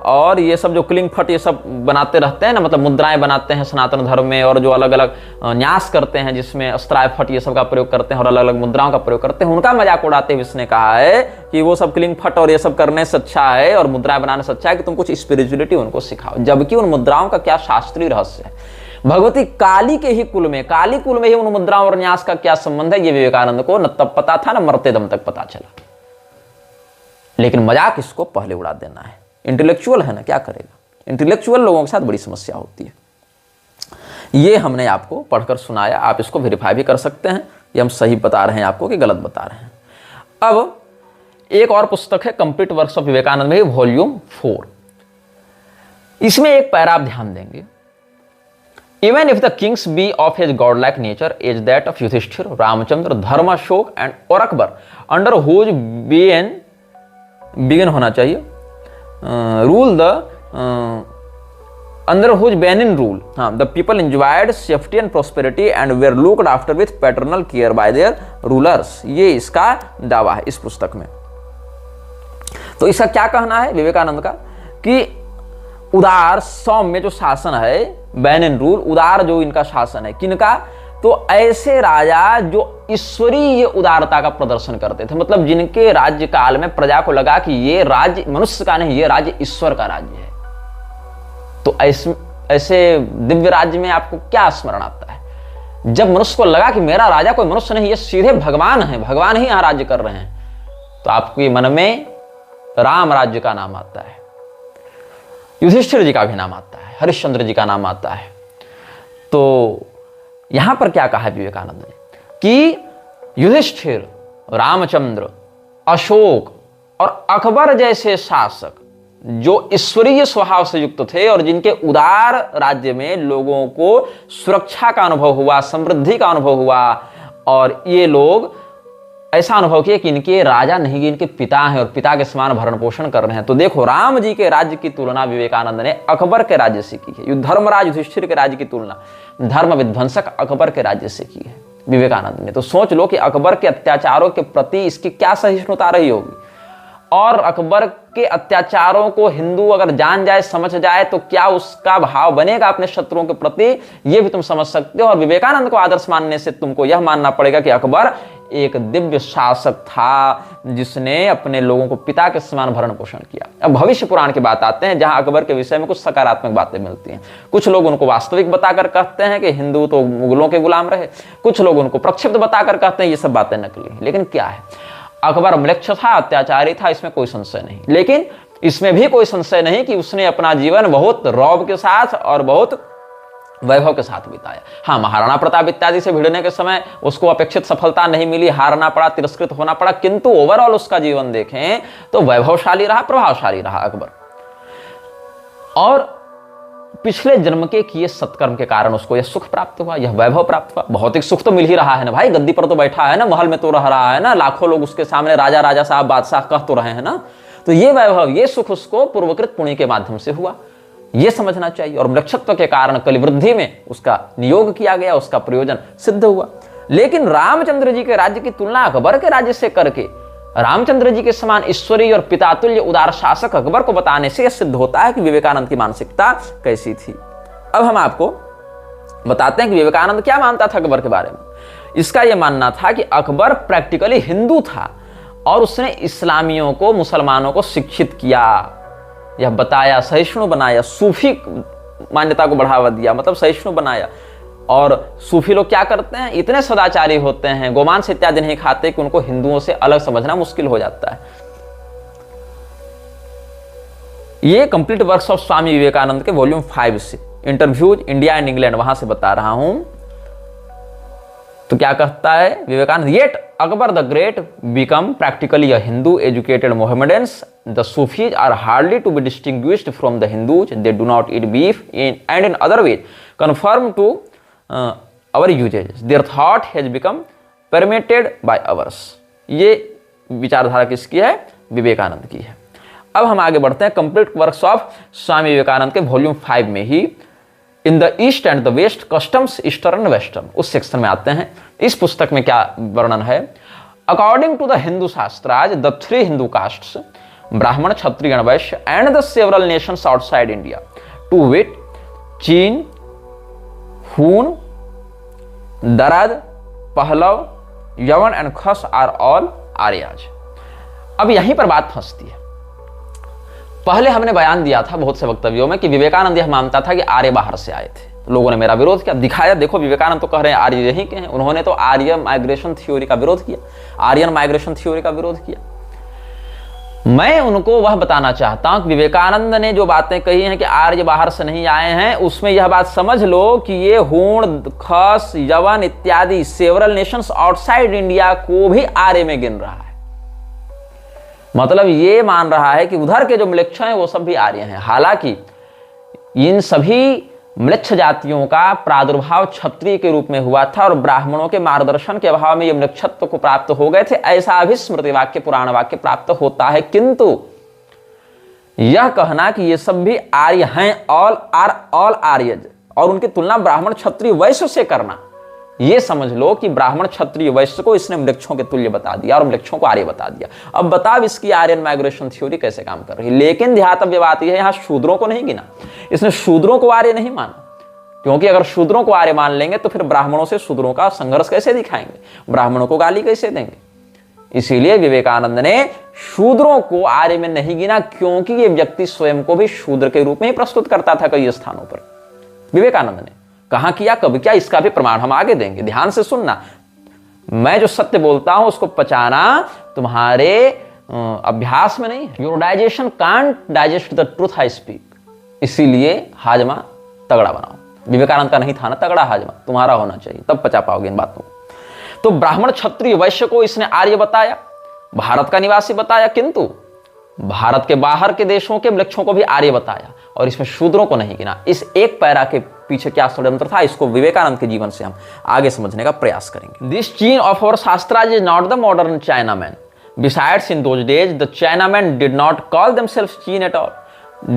और ये सब जो क्लिंग फट ये सब बनाते रहते हैं ना, मतलब मुद्राएं बनाते हैं सनातन धर्म में, और जो अलग अलग न्यास करते हैं जिसमें अस्त्राय फट ये सब का प्रयोग करते हैं और अलग अलग मुद्राओं का प्रयोग करते हैं, उनका मजाक उड़ाते हुए इसने कहा है कि वो सब क्लिंग फट और ये सब करने से अच्छा है और मुद्राएं बनाने से अच्छा है कि तुम कुछ स्पिरिचुअलिटी उनको सिखाओ, जबकि उन मुद्राओं का क्या शास्त्रीय रहस्य है, भगवती काली के ही कुल में, काली कुल में ही उन मुद्राओं और न्यास का क्या संबंध है, ये विवेकानंद को न तब पता था न मरते दम तक पता चला। लेकिन मजाक इसको पहले उड़ा देना है, इंटेलेक्चुअल है ना, क्या करेगा, इंटेलेक्चुअल लोगों के साथ बड़ी समस्या होती है। ये हमने आपको पढ़कर सुनाया, आप इसको वेरीफाई भी कर सकते हैं, ये हम सही बता रहे हैं आपको कि गलत बता रहे हैं। अब एक और पुस्तक है कंप्लीट वर्क्स ऑफ विवेकानंद में, वॉल्यूम 4। इसमें एक पैरा आप ध्यान देंगे, even if the kings be of his god like nature as that of Yudhishthira, Ramachandra, dharma, Ashoka and और अकबर, अंडर हुज बिगिन होना चाहिए rule the under whose Benin rule the people enjoyed safety and prosperity and were looked after with paternal care by their rulers। ये इसका दावा है इस पुस्तक में। तो इसका क्या कहना है विवेकानंद का कि उदार सौम्य जो शासन है, बेनिन रूल, उदार जो इनका शासन है, किनका, तो ऐसे राजा जो ईश्वरीय उदारता का प्रदर्शन करते थे, मतलब जिनके राज्य काल में प्रजा को लगा कि ये राज्य मनुष्य का नहीं, ये राज्य ईश्वर का राज्य है। तो ऐसे दिव्य राज्य में आपको क्या स्मरण आता है, जब मनुष्य को लगा कि मेरा राजा कोई मनुष्य नहीं, ये सीधे भगवान है, भगवान ही यहां राज्य कर रहे हैं, तो आपके मन में राम राज्य का नाम आता है, युधिष्ठिर जी का भी नाम आता है, हरिश्चंद्र जी का नाम आता है। तो यहां पर क्या कहा विवेकानंद ने कि युधिष्ठिर, रामचंद्र, अशोक और अकबर जैसे शासक जो ईश्वरीय स्वभाव से युक्त थे और जिनके उदार राज्य में लोगों को सुरक्षा का अनुभव हुआ, समृद्धि का अनुभव हुआ, और ये लोग ऐसा अनुभव किया कि इनके राजा नहीं, इनके पिता हैं और पिता के समान भरण पोषण कर रहे हैं। तो देखो, राम जी के राज्य की तुलना विवेकानंद ने अकबर के राज्य से की है, धर्मराज युधिष्ठिर के राज्य की तुलना धर्म विध्वंसक अकबर के राज्य से की है विवेकानंद ने। तो सोच लो कि अकबर के अत्याचारों के प्रति इसकी क्या सहिष्णुता रही होगी, और अकबर के अत्याचारों को हिंदू अगर जान जाए, समझ जाए, तो क्या उसका भाव बनेगा अपने शत्रुओं के प्रति, यह भी तुम समझ सकते हो। और विवेकानंद को आदर्श मानने से तुमको यह मानना पड़ेगा कि अकबर एक दिव्य शासक था जिसने अपने लोगों को पिता के समान भरण पोषण किया। अब भविष्य पुराण की बात आते हैं, जहां अकबर के विषय में कुछ सकारात्मक बातें मिलती हैं। कुछ लोग उनको वास्तविक बताकर कहते हैं कि हिंदू तो मुगलों के गुलाम रहे, कुछ लोग उनको प्रक्षिप्त बताकर कहते हैं ये सब बातें नकली। लेकिन क्या है, अकबर म्लेच्छ था, अत्याचारी था, इसमें कोई संशय नहीं। लेकिन इसमें भी कोई संशय नहीं कि उसने अपना जीवन बहुत रौब के साथ और बहुत वैभव के साथ बिताया। हाँ, महाराणा प्रताप इत्यादि से भिड़ने के समय उसको अपेक्षित सफलता नहीं मिली, हारना पड़ा, तिरस्कृत होना पड़ा, किंतु ओवरऑल उसका जीवन देखें तो वैभवशाली रहा, प्रभावशाली रहा अकबर। और पिछले जन्म के किए सत्कर्म के कारण उसको यह सुख प्राप्त हुआ, यह वैभव प्राप्त हुआ। भौतिक सुख तो मिल ही रहा है ना भाई, गद्दी पर तो बैठा है ना, महल में तो रह रहा है ना, लाखों लोग उसके सामने राजा राजा साहब बादशाह कह तो रहे हैं ना। तो ये वैभव, ये सुख उसको पूर्वकृत पुण्य के माध्यम से हुआ, ये समझना चाहिए। और म्लेच्छत्व के कारण कलिवृद्धि में उसका नियोग किया गया, उसका प्रयोजन सिद्ध हुआ। लेकिन रामचंद्र जी के राज्य की तुलना अकबर के राज्य से करके रामचंद्र जी के समान ईश्वरीय और पितातुल्य उदार शासक अकबर को बताने से यह सिद्ध होता है कि विवेकानंद की मानसिकता कैसी थी। अब हम आपको बताते हैं कि विवेकानंद क्या मानता था अकबर के बारे में। इसका यह मानना था कि अकबर प्रैक्टिकली हिंदू था और उसने इस्लामियों को, मुसलमानों को शिक्षित किया, यह बताया, सहिष्णु बनाया, सूफी मान्यता को बढ़ावा दिया, मतलब सहिष्णु बनाया। और सूफी लोग क्या करते हैं, इतने सदाचारी होते हैं, गोमांस इत्यादि नहीं खाते कि उनको हिंदुओं से अलग समझना मुश्किल हो जाता है। ये complete works of Swami Vivekananda के वॉल्यूम 5 से, इंटरव्यूज इंडिया एंड इंग्लैंड, वहां से बता रहा हूं। तो क्या कहता है Vivekananda, yet Akbar the great become practically a Hindu educated Mohammedans, the Sufis are hardly to be distinguished from the Hindus, they do not eat beef and in other ways conform to our usages, their thought has become permeated by ours। ये विचारधारा किसकी है, विवेकानंद की है। अब हम आगे बढ़ते हैं complete works of Swami Vivekananda के वॉल्यूम 5 में ही, in the East and the West customs eastern and western, उस सेक्शन में आते हैं। इस पुस्तक में क्या वर्णन है? According to the Hindu shastras the 3 Hindu castes Brahman, Kshatriya and Vaishya and the several nations outside India to wit Chin, Hun, दरद, पहलव, यवन and Khas are all Arya's. अब यहीं पर बात फंसती है। पहले हमने बयान दिया था बहुत से वक्तव्यों में कि विवेकानंद यह मानता था कि आर्य बाहर से आए थे। लोगों ने मेरा विरोध किया, दिखाया देखो विवेकानंद तो कह रहे हैं आर्य यहीं के हैं। उन्होंने तो आर्य माइग्रेशन थ्योरी का विरोध किया, आर्यन माइग्रेशन थ्योरी का विरोध किया। मैं उनको वह बताना चाहता हूं कि विवेकानंद ने जो बातें कही हैं कि आर्य बाहर से नहीं आए हैं, उसमें यह बात समझ लो कि ये हूण, खस, यवन इत्यादि सेवरल नेशंस आउटसाइड इंडिया को भी आर्य में गिन रहा है। मतलब ये मान रहा है कि उधर के जो म्लेच्छ हैं वो सब भी आर्य हैं। हालांकि इन सभी म्लेच्छ जातियों का प्रादुर्भाव क्षत्रिय के रूप में हुआ था और ब्राह्मणों के मार्गदर्शन के अभाव में ये म्लेच्छत्व को प्राप्त हो गए थे, ऐसा भी स्मृति वाक्य, पुराण वाक्य प्राप्त होता है। किंतु यह कहना कि ये सब भी आर्य हैं, ऑल आर्यज, और उनकी तुलना ब्राह्मण, क्षत्रिय, वैश्य से करना, ये समझ लो कि ब्राह्मण, क्षत्रिय, वैश्य को इसने म्लेच्छों के तुल्य बता दिया और म्लेच्छों को आर्य बता दिया। अब बताओ इसकी आर्यन माइग्रेशन थ्योरी कैसे काम कर रही है। लेकिन ध्यातव्य बात यह है, यहां शूद्रों को नहीं गिना, इसने शूद्रों को आर्य नहीं माना, क्योंकि अगर शूद्रों को आर्य मान लेंगे तो फिर ब्राह्मणों से शूद्रों का संघर्ष कैसे दिखाएंगे, ब्राह्मणों को गाली कैसे देंगे। इसीलिए विवेकानंद ने शूद्रों को आर्य में नहीं गिना, क्योंकि ये व्यक्ति स्वयं को भी शूद्र के रूप में ही प्रस्तुत करता था कई स्थानों पर। विवेकानंद ने कहां किया, कब किया, इसका भी प्रमाण हम आगे देंगे। ध्यान से सुनना, मैं जो सत्य बोलता हूं उसको पचाना तुम्हारे अभ्यास में नहीं है। Your digestion can't digest the truth I speak, इसीलिए हाजमा तगड़ा बनाओ। विवेकानंद का नहीं था ना तगड़ा हाजमा, तुम्हारा होना चाहिए, तब पचा पाओगे इन बातों को। तो ब्राह्मण, क्षत्रिय, वैश्य को इसने आर्य बताया, भारत का निवासी बताया, किंतु भारत के बाहर के देशों के म्लेच्छों को भी आर्य बताया और इसमें शूद्रों को नहीं गिना। इस एक पैरा के पीछे क्या षड्यंत्र था, इसको विवेकानंद के जीवन से हम आगे समझने का प्रयास करेंगे। This Chin of our shastras is not the modern Chinaman. Besides, in those days, the Chinamen did not call themselves Chin at all.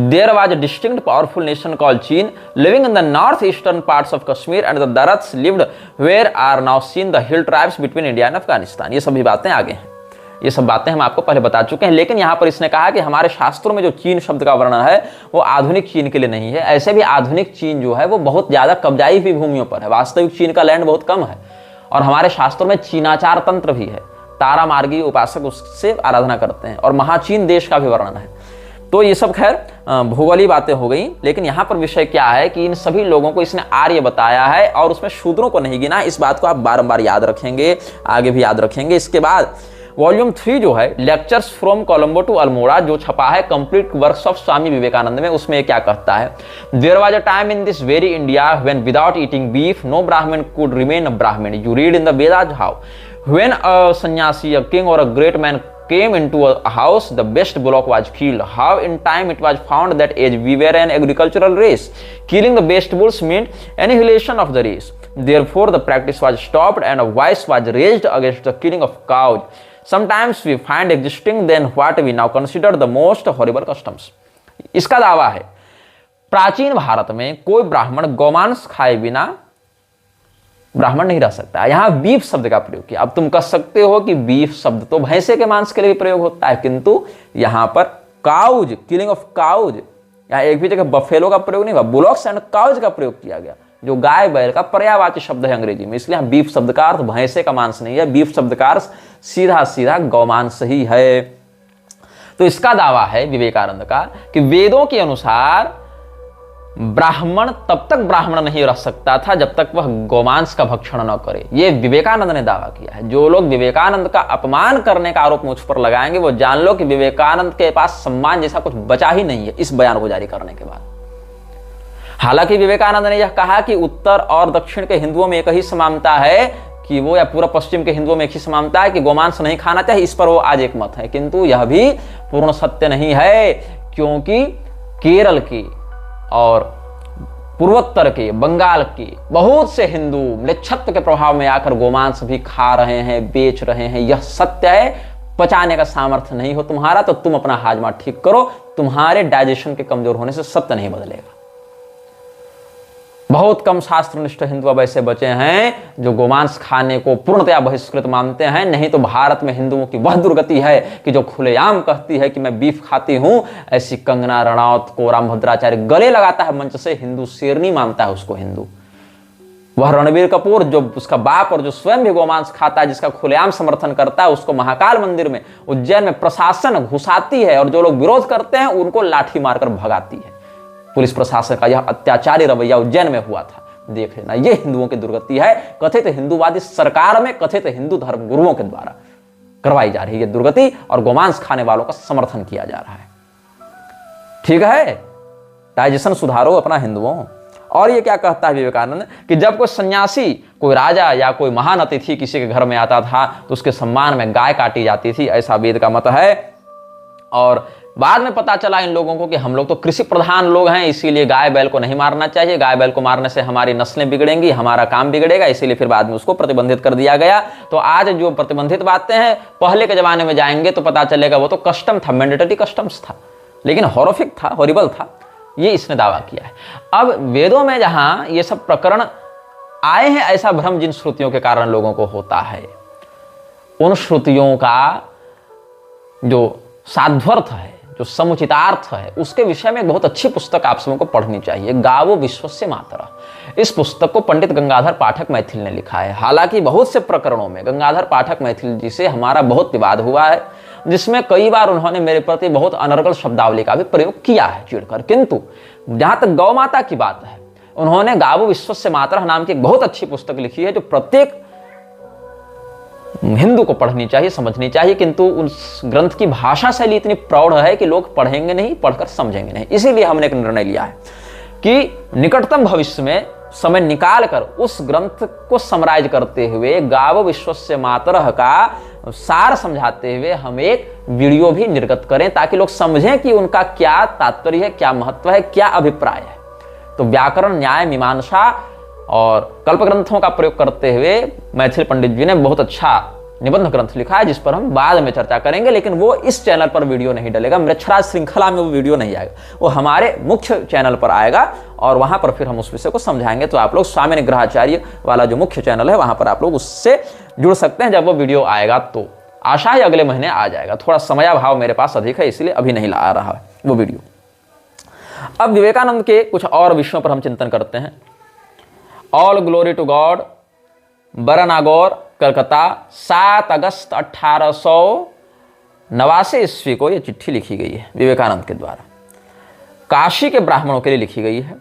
There was a distinct, powerful nation called Chin, living in the northeastern parts of Kashmir, and the Darats lived where are now seen the hill tribes between India and Afghanistan. ये सभी बातें आगे हैं, ये सब बातें हम आपको पहले बता चुके हैं। लेकिन यहाँ पर इसने कहा कि हमारे शास्त्रों में जो चीन शब्द का वर्णन है वो आधुनिक चीन के लिए नहीं है। ऐसे भी आधुनिक चीन जो है वो बहुत ज्यादा कब्जाई हुई भूमियों पर है, वास्तविक चीन का लैंड बहुत कम है। और हमारे शास्त्रों में चीनाचार तंत्र भी है, तारा मार्गी उपासक उससे आराधना करते हैं, और महाचीन देश का भी वर्णन है। तो ये सब खैर भूगोलीय बातें हो गई, लेकिन यहाँ पर विषय क्या है कि इन सभी लोगों को इसने आर्य बताया है और उसमें शूद्रों को नहीं गिना। इस बात को आप बारंबार याद रखेंगे, आगे भी याद रखेंगे। इसके बाद वॉल्यूम 3 जो है lectures from Colombo to Almora, जो छपा है complete works of Swami Vivekananda में, उसमें क्या कहता है, there was a time in this very India when without eating beef no Brahmin could remain a Brahmin. You read in the Vedas how when a sannyasi, a king or a great man came into a house, the best bullock was killed. How in time it was found that as we were an agricultural race, killing the best bulls meant annihilation of the race. Therefore the practice was stopped and a voice was raised against the killing of cows. Sometimes we find existing then what we now consider the most horrible customs. इसका दावा है प्राचीन भारत में कोई ब्राह्मण गौमांस खाए बिना ब्राह्मण नहीं रह सकता। यहां बीफ शब्द का प्रयोग किया। अब तुम कह सकते हो कि बीफ शब्द तो भैंसे के मांस के लिए भी प्रयोग होता है, किंतु यहां पर काउज, किलिंग ऑफ काउज, यहां एक भी जगह बफेलो का प्रयोग नहीं हुआ, बुलॉक्स एंड काउज का प्रयोग किया गया, जो गाय बैल का पर्यायवाची शब्द है अंग्रेजी में। इसलिए बीफ शब्द का अर्थ भैंसे का मांस नहीं है, बीफ शब्द का अर्थ सीधा सीधा गौमांस ही है। तो इसका दावा है विवेकानंद का कि वेदों के अनुसार ब्राह्मण तब तक ब्राह्मण नहीं रह सकता था जब तक वह गोमांस का भक्षण न करे। यह विवेकानंद ने दावा किया है। जो लोग विवेकानंद का अपमान करने का आरोप मुझ पर लगाएंगे वो जान लो कि विवेकानंद के पास सम्मान जैसा कुछ बचा ही नहीं है इस बयान को जारी करने के बाद। हालांकि विवेकानंद ने यह कहा कि उत्तर और दक्षिण के हिंदुओं में एक ही समानता है कि वो, या पूर्व पश्चिम के हिंदुओं में एक ही समानता है कि गोमांस नहीं खाना चाहिए, इस पर वो आज एक मत है। किंतु यह भी पूर्ण सत्य नहीं है, क्योंकि केरल की और पूर्वोत्तर के, बंगाल के बहुत से हिंदू म्लेच्छत्व के प्रभाव में आकर गोमांस भी खा रहे हैं, बेच रहे हैं। यह सत्य है, पचाने का सामर्थ्य नहीं हो तुम्हारा तो तुम अपना हाजमा ठीक करो, तुम्हारे डाइजेशन के कमजोर होने से सत्य नहीं बदलेगा। बहुत कम शास्त्रनिष्ठ हिंदू अब ऐसे बचे हैं जो गोमांस खाने को पूर्णतया बहिष्कृत मानते हैं। नहीं तो भारत में हिंदुओं की वह दुर्गति है कि जो खुलेआम कहती है कि मैं बीफ खाती हूं, ऐसी कंगना रनौत को रामभद्राचार्य गले लगाता है मंच से, हिंदू शेरनी मानता है उसको हिंदू। वह रणबीर कपूर जो उसका बाप और जो स्वयं भी गोमांस खाता है, जिसका खुलेआम समर्थन करता है, उसको महाकाल मंदिर में उज्जैन में प्रशासन घुसाती है और जो लोग विरोध करते हैं उनको लाठी मारकर भगाती है। पुलिस प्रशासन का यह अत्याचारी रवैया उज्जैन में हुआ था, देख लेना। यह हिंदुओं की दुर्गति है, कथित हिंदूवादी सरकार में कथित हिंदू धर्म गुरुओं के द्वारा करवाई जा रही है दुर्गति, और गोमांस खाने वालों का समर्थन किया जा रहा है। ठीक है, डाइजेशन सुधारो अपना हिंदुओं। और ये क्या कहता है विवेकानंद कि जब कोई सन्यासी, कोई राजा या कोई महान अतिथि किसी के घर में आता था तो उसके सम्मान में गाय काटी जाती थी, ऐसा वेद का मत है। और बाद में पता चला इन लोगों को कि हम लोग तो कृषि प्रधान लोग हैं, इसीलिए गाय बैल को नहीं मारना चाहिए, गाय बैल को मारने से हमारी नस्लें बिगड़ेंगी, हमारा काम बिगड़ेगा, इसीलिए फिर बाद में उसको प्रतिबंधित कर दिया गया। तो आज जो प्रतिबंधित बातें हैं, पहले के जमाने में जाएंगे तो पता चलेगा वो तो कस्टम था, मैंडेटरी कस्टम्स था, लेकिन हॉरिफिक था, हॉरिबल था, ये इसने दावा किया है। अब वेदों में जहां ये सब प्रकरण आए हैं, ऐसा भ्रम जिन श्रुतियों के कारण लोगों को होता है, उन श्रुतियों का जो साध्वर्थ है, जो समुचितार्थ है, उसके विषय में एक बहुत अच्छी पुस्तक आप सबों को पढ़नी चाहिए, गावो विश्वस्य मातरः। इस पुस्तक को पंडित गंगाधर पाठक मैथिल ने लिखा है। हालांकि बहुत से प्रकरणों में गंगाधर पाठक मैथिल जी से हमारा बहुत विवाद हुआ है, जिसमें कई बार उन्होंने मेरे प्रति बहुत अनर्गल शब्दावली का भी प्रयोग किया है चिढ़कर। किंतु जहां तक गौ माता की बात है, उन्होंने गावो विश्वस्य मातरः नाम की एक बहुत अच्छी पुस्तक लिखी है, जो प्रत्येक हिंदू को पढ़नी चाहिए, समझनी चाहिए। किंतु उस ग्रंथ की भाषा शैली इतनी प्रौढ़ है कि लोग पढ़ेंगे नहीं, पढ़कर समझेंगे नहीं। इसीलिए हमने एक निर्णय लिया है कि निकटतम भविष्य में समय निकाल कर उस ग्रंथ को समराइज करते हुए, गावो विश्वस्य मातरः का सार समझाते हुए हम एक वीडियो भी निर्गत करें, ताकि लोग समझें कि उनका क्या तात्पर्य है, क्या महत्व है, क्या अभिप्राय है। तो व्याकरण, न्याय, मीमांसा और कल्प ग्रंथों का प्रयोग करते हुए मैथिल पंडित जी ने बहुत अच्छा निबंध ग्रंथ लिखा है, जिस पर हम बाद में चर्चा करेंगे। लेकिन वो इस चैनल पर वीडियो नहीं डलेगा, मृच्छराज श्रृंखला में वो वीडियो नहीं आएगा, वो हमारे मुख्य चैनल पर आएगा और वहां पर फिर हम उस विषय को समझाएंगे। तो आप लोग स्वामी निग्रहाचार्य वाला जो मुख्य चैनल है, वहां पर आप लोग उससे जुड़ सकते हैं जब वो वीडियो आएगा। तो आशा है अगले महीने आ जाएगा। थोड़ा समयाभाव मेरे पास अधिक है, इसलिए अभी नहीं ला रहा है वो वीडियो। अब विवेकानंद के कुछ और विषयों पर हम चिंतन करते हैं। All glory to God, Baranagore, Calcutta, 7 अगस्त 1889 ईस्वी को यह चिट्ठी लिखी गई है विवेकानंद के द्वारा, काशी के ब्राह्मणों के लिए लिखी गई है।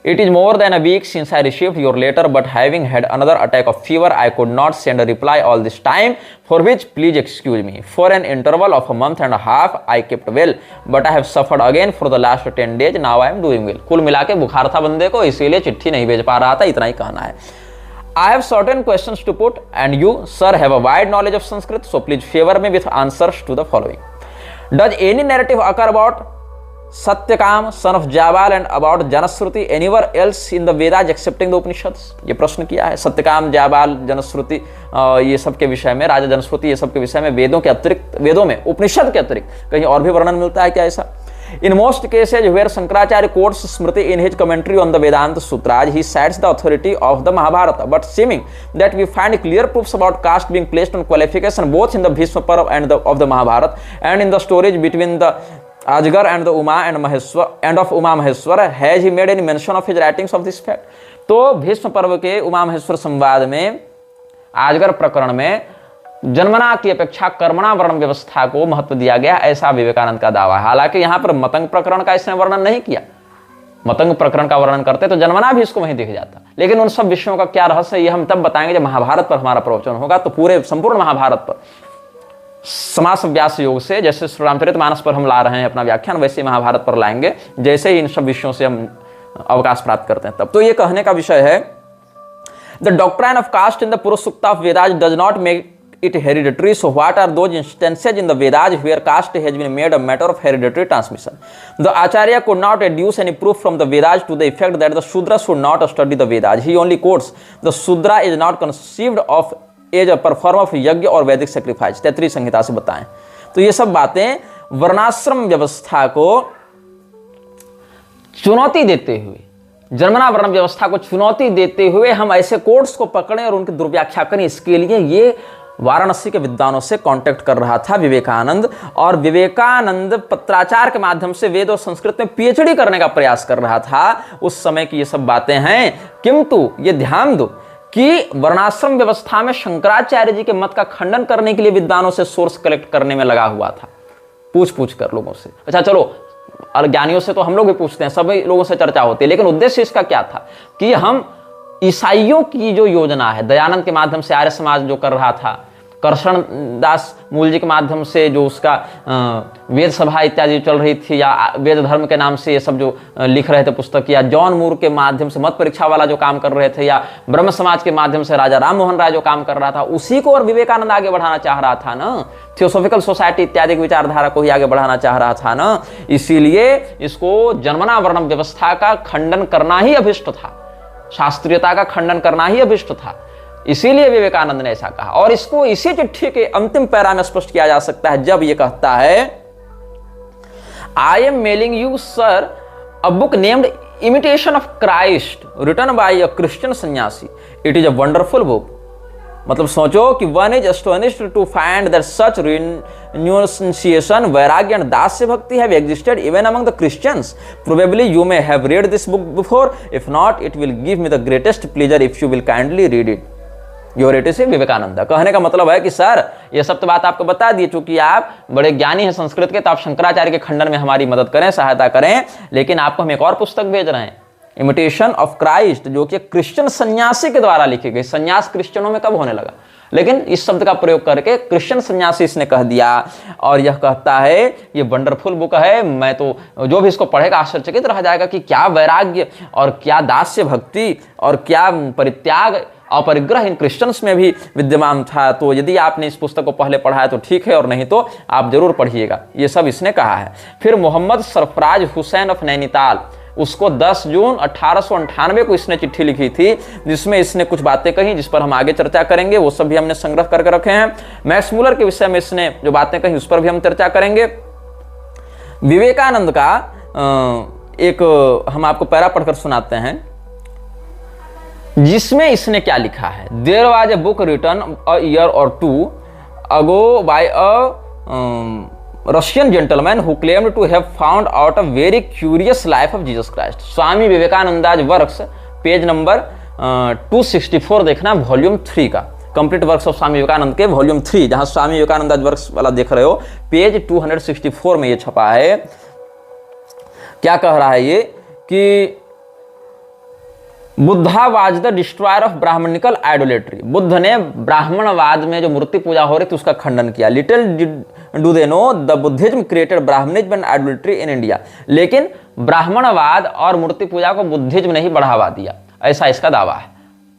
It is more than a week since I received your letter, but having had another attack of fever I could not send a reply all this time, for which please excuse me. For an interval of a month and half I kept well, but I have suffered again for the last 10 days, now I am doing well. कुल मिला के बुखार था बंदे को, इसीलिए चिट्ठी नहीं भेज पा रहा था, इतना ही कहना है। I have certain questions to put and you, sir, have a wide knowledge of Sanskrit, so please favor me with answers to the following. Does any narrative occur about Satyakam, son of Jabal, and about Janashruti anywhere else in the Vedas excepting the Upanishads? ये प्रश्न किया है। सत्यकाम, जाबाल, जनश्रुति, ये सब के विषय में, राजा जनश्रुति, ये सब के विषय में वेदों के अतिरिक्त, वेदों में उपनिषद के अतिरिक्त कहीं और भी वर्णन मिलता है क्या ऐसा? In most cases where Shankaracharya quotes Smriti in his commentary on the Vedanta Sutras, he cites the authority of the Mahabharata, but seeming that we find clear proofs about caste being placed on qualification both in the Bhishma Parv and of the Mahabharata, and in the stories between the Ajgar and the Uma and Maheshwar and of Uma Maheshwar. Has he made any mention of his writings of this fact? तो भीष्म पर्व के उमा महेश्वर संवाद में, आजगर प्रकरण में जन्मना की अपेक्षा कर्मणा वर्ण व्यवस्था को महत्व दिया गया, ऐसा विवेकानंद का दावा है। हालांकि यहां पर मतंग प्रकरण का इसने वर्णन नहीं किया, मतंग प्रकरण का वर्णन करते तो जन्मना भी इसको वहीं दिख जाता। लेकिन उन सब विषयों का क्या रहस्य है, ये हम तब बताएंगे जब महाभारत पर हमारा प्रवचन होगा। तो पूरे संपूर्ण महाभारत पर समास व्यास योग से, जैसे श्री रामचरितमानस पर हम ला रहे हैं अपना व्याख्यान, वैसे महाभारत पर लाएंगे, जैसे ही इन सब विषयों से हम अवकाश प्राप्त करते हैं तब। तो ये कहने का विषय है, the doctrine of caste in the Purusha Sukta of Vedas does not make it hereditary, so what are those instances in the Vedas where caste has been made a matter of hereditary transmission? The Acharya could not adduce any proof from the Vedas to the effect that the Shudra should not study the Vedas. He only quotes, the Shudra is not conceived of as a perform of यज्ञ और वैदिक sacrifice, Taittiriya संहिता से बताएं। तो ये सब बातें वर्णाश्रम व्यवस्था को चुनौती देते हुए, जन्मना वर्ण व्यवस्था को चुनौती देते हुए हम ऐसे कोड्स को पकड़ें और उनकी दुर्व्याख्या करें, इसके लिए ये वाराणसी के विद्वानों से कांटेक्ट कर रहा था विवेकानंद। और विवेकानंद पत्राचार के माध्यम से वेद और संस्कृत में पीएचडी करने का प्रयास कर रहा था। उस समय की ये सब बातें हैं, किंतु ये ध्यान दो कि वर्णाश्रम व्यवस्था में शंकराचार्य जी के मत का खंडन करने के लिए विद्वानों से सोर्स कलेक्ट करने में लगा हुआ था, पूछ पूछ कर लोगों से। अच्छा चलो, ज्ञानियों से तो हम लोग भी पूछते हैं, सभी लोगों से चर्चा होती है, लेकिन उद्देश्य इसका क्या था कि हम ईसाइयों की जो योजना है, दयानंद के माध्यम से आर्य समाज जो कर रहा था, करशन दास मूल जी के माध्यम से जो उसका वेद सभा इत्यादि चल रही थी, या वेद धर्म के नाम से ये सब जो लिख रहे थे पुस्तक, या जॉन मूर के माध्यम से मत परीक्षा वाला जो काम कर रहे थे, या ब्रह्म समाज के माध्यम से राजा राम मोहन राय जो काम कर रहा था, उसी को और विवेकानंद आगे बढ़ाना चाह रहा था ना। थियोसॉफिकल सोसाइटी इत्यादि की विचारधारा को ही आगे बढ़ाना चाह रहा था ना। इसीलिए इसको जन्मना वर्णम व्यवस्था का खंडन करना ही अभिष्ट था, शास्त्रीयता का खंडन करना ही अभिष्ट था। इसीलिए विवेकानंद ने ऐसा कहा। और इसको इसी चिट्ठी के अंतिम पैरा में स्पष्ट किया जा सकता है, जब यह कहता है, I am mailing you sir a book named Imitation of Christ written by a Christian sannyasi, it is a wonderful book. मतलब सोचो कि one is astonished to find that such renunciation, vairagya and dasya bhakti have existed even among the Christians. Probably you may have read this book before. If not, it will give me the greatest pleasure if you will kindly read it. Your it से विवेकानंद। कहने का मतलब है कि sir ये सब तो बात आपको बता दी, चूंकि आप बड़े ज्ञानी हैं संस्कृत के, तो आप शंकराचार्य के खंडन में हमारी मदद करें, सहायता करें, लेकिन आपको हम एक और पुस्तक भेज रहे हैं, इमिटेशन ऑफ क्राइस्ट, जो कि क्रिश्चियन सन्यासी के द्वारा लिखी गई। सन्यास क्रिश्चियनों में कब होने लगा, लेकिन इस शब्द का प्रयोग करके क्रिश्चियन सन्यासी इसने कह दिया। और यह कहता है ये वंडरफुल बुक है, मैं तो जो भी इसको पढ़ेगा आश्चर्यचकित रह जाएगा कि क्या वैराग्य और क्या दास्य भक्ति और क्या परित्याग अपरिग्रह इन क्रिश्चियंस में भी विद्यमान था। तो यदि आपने इस पुस्तक को पहले पढ़ा है तो ठीक है, और नहीं तो आप जरूर पढ़िएगा। ये सब इसने कहा है। फिर मोहम्मद सरफराज हुसैन ऑफ नैनीताल, उसको 10 जून 1898 को इसने चिट्ठी लिखी थी, जिसमें इसने कुछ बातें कही जिस पर हम आगे चर्चा करेंगे। वो सब भी हमने संग्रह करके रखे हैं। मैक्स मूलर के विषय में इसने जो बातें कही उस पर भी हम चर्चा करेंगे। विवेकानंद का एक हम आपको पैरा पढ़कर सुनाते हैं, जिसमें इसने क्या लिखा है। There was a book written a year or two ago by a Russian gentleman who claimed to have found out a very curious life of Jesus Christ. Swami Vivekananda's works, page number 264 देखना, volume 3 का, complete works of Swami Vivekananda के volume 3, जहां स्वामी Vivekananda's works वाला देख रहे हो, page 264 में ये छपा है। क्या कह रहा है ये कि Buddha was the destroyer of Brahminical idolatry, Buddha ने ब्राह्मणवाद में जो मूर्ति पूजा हो रही थी उसका खंडन किया। Little do they know the Buddhism created Brahminism and idolatry in India, लेकिन ब्राह्मणवाद और मूर्ति पूजा को बुद्धिज्म ने ही बढ़ावा दिया, ऐसा इसका दावा है।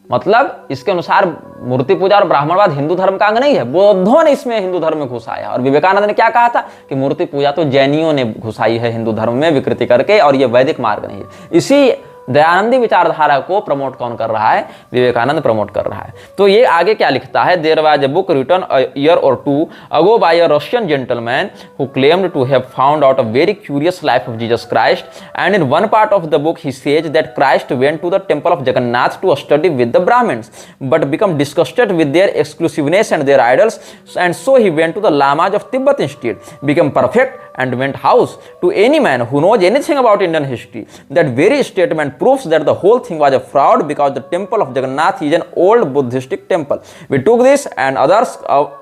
मतलब इसके अनुसार मूर्ति पूजा और ब्राह्मणवाद हिंदू धर्म का अंग नहीं है, बौद्धों ने इसमें हिंदू धर्म में घुसाया। और विवेकानंद ने क्या कहा था कि मूर्ति पूजा तो जैनियों ने घुसाई है हिंदू धर्म में विकृति करके, और ये वैदिक मार्ग नहीं है। इसी दयानंदी विचारधारा को प्रमोट कौन कर रहा है? विवेकानंद प्रमोट कर रहा है। तो ये आगे क्या लिखता है, there was a book written a year or two ago by a Russian gentleman who claimed to have found out a very curious life of Jesus Christ, and in one part of the book he says that Christ went to the temple of Jagannath to study with the Brahmans but become disgusted with their exclusiveness and their idols, and so he went to the lamas of Tibet instead, become perfect and went house. To any man who knows anything about Indian history, that very statement proves that the whole thing was a fraud, because the temple of Jagannath is an old Buddhistic temple. We took this and others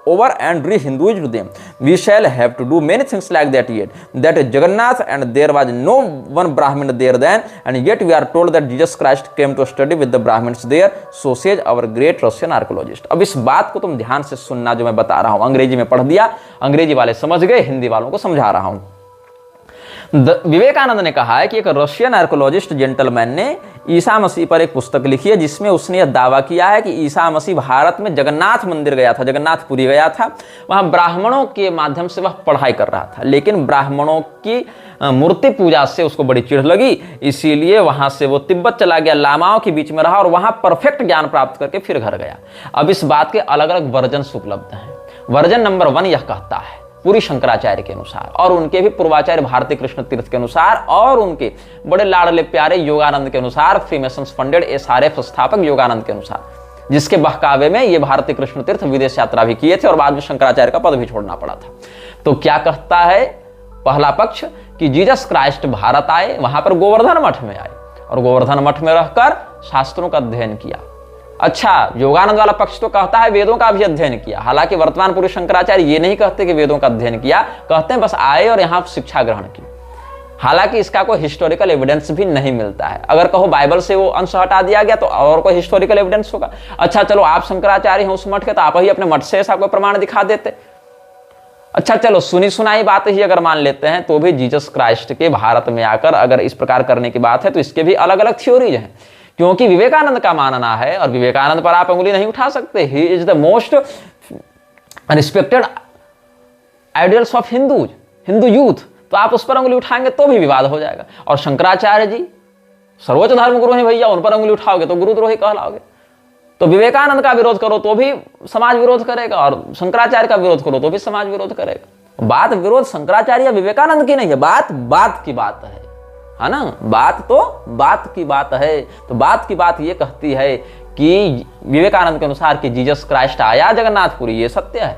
over and re-Hinduized them. We shall have to do many things like that yet. That is Jagannath, and there was no one Brahmin there then, and yet we are told that Jesus Christ came to study with the Brahmins there. So says our great Russian archaeologist. अब इस बात को तुम ध्यान से सुनना जो मैं बता रहा हूं। अंग्रेजी में पढ़ दिया, अंग्रेजी वाले समझ गए, हिंदी वालों को समझा रहा हूं। विवेकानंद ने कहा है कि एक रशियन आर्कोलॉजिस्ट जेंटलमैन ने ईसा मसीह पर एक पुस्तक लिखी है जिसमें उसने यह दावा किया है कि ईसा मसीह भारत में जगन्नाथ मंदिर गया था, जगन्नाथपुरी गया था। वहाँ ब्राह्मणों के माध्यम से वह पढ़ाई कर रहा था, लेकिन ब्राह्मणों की मूर्ति पूजा से उसको बड़ी चिढ़ लगी, इसीलिए वहाँ से वो तिब्बत चला गया, लामाओं के बीच में रहा और वहाँ परफेक्ट ज्ञान प्राप्त करके फिर घर गया। अब इस बात के अलग अलग वर्जन उपलब्ध हैं। वर्जन नंबर 1 यह कहता है पूरी शंकराचार्य के अनुसार और उनके भी पूर्वाचार्य भारती कृष्ण तीर्थ के अनुसार और उनके बड़े लाडले प्यारे योगानंद के अनुसार, फ्रीमेसन्स फंडेड एसआरएफ स्थापक योगानंद के अनुसार, जिसके बहकावे में ये भारती कृष्ण तीर्थ विदेश यात्रा भी किए थे और बाद में शंकराचार्य का पद भी छोड़ना पड़ा था। तो क्या कहता है पहला पक्ष कि जीसस क्राइस्ट भारत आए, वहां पर गोवर्धन मठ में आए और गोवर्धन मठ में रहकर शास्त्रों का अध्ययन किया। अच्छा, योगानंद वाला पक्ष तो कहता है वेदों का भी अध्ययन किया। हालांकि वर्तमान पूर्व शंकराचार्य ये नहीं कहते कि वेदों का अध्ययन किया, कहते हैं बस आए और यहां शिक्षा ग्रहण की। हालांकि इसका कोई हिस्टोरिकल एविडेंस भी नहीं मिलता है। अगर कहो बाइबल से वो अंश हटा दिया गया तो और कोई हिस्टोरिकल एविडेंस होगा। अच्छा चलो, आप शंकराचार्य हैं उस मठ के, तो आप ही अपने मठ से ऐसा कोई प्रमाण दिखा देते। अच्छा चलो, सुनी सुनाई बात ही अगर मान लेते हैं तो भी जीसस क्राइस्ट के भारत में आकर अगर इस प्रकार करने की बात है तो इसके भी अलग अलग थ्योरीज हैं। क्योंकि विवेकानंद का मानना है, और विवेकानंद पर आप उंगली नहीं उठा सकते, he is the most respected ideals of Hindu youth, तो आप उस पर उंगली उठाएंगे तो भी विवाद हो जाएगा। और शंकराचार्य जी सर्वोच्च धर्म गुरु हैं भैया, उन पर उंगली उठाओगे तो गुरुद्रोही कहलाओगे। तो विवेकानंद का विरोध करो तो भी समाज विरोध करेगा और शंकराचार्य का विरोध करो तो भी समाज विरोध करेगा। बात विरोध शंकराचार्य या विवेकानंद की नहीं है, बात की बात है ना। बात की बात है। तो बात की बात ये कहती है कि विवेकानंद के अनुसार कि जीसस क्राइस्ट आया जगन्नाथपुरी, ये सत्य है।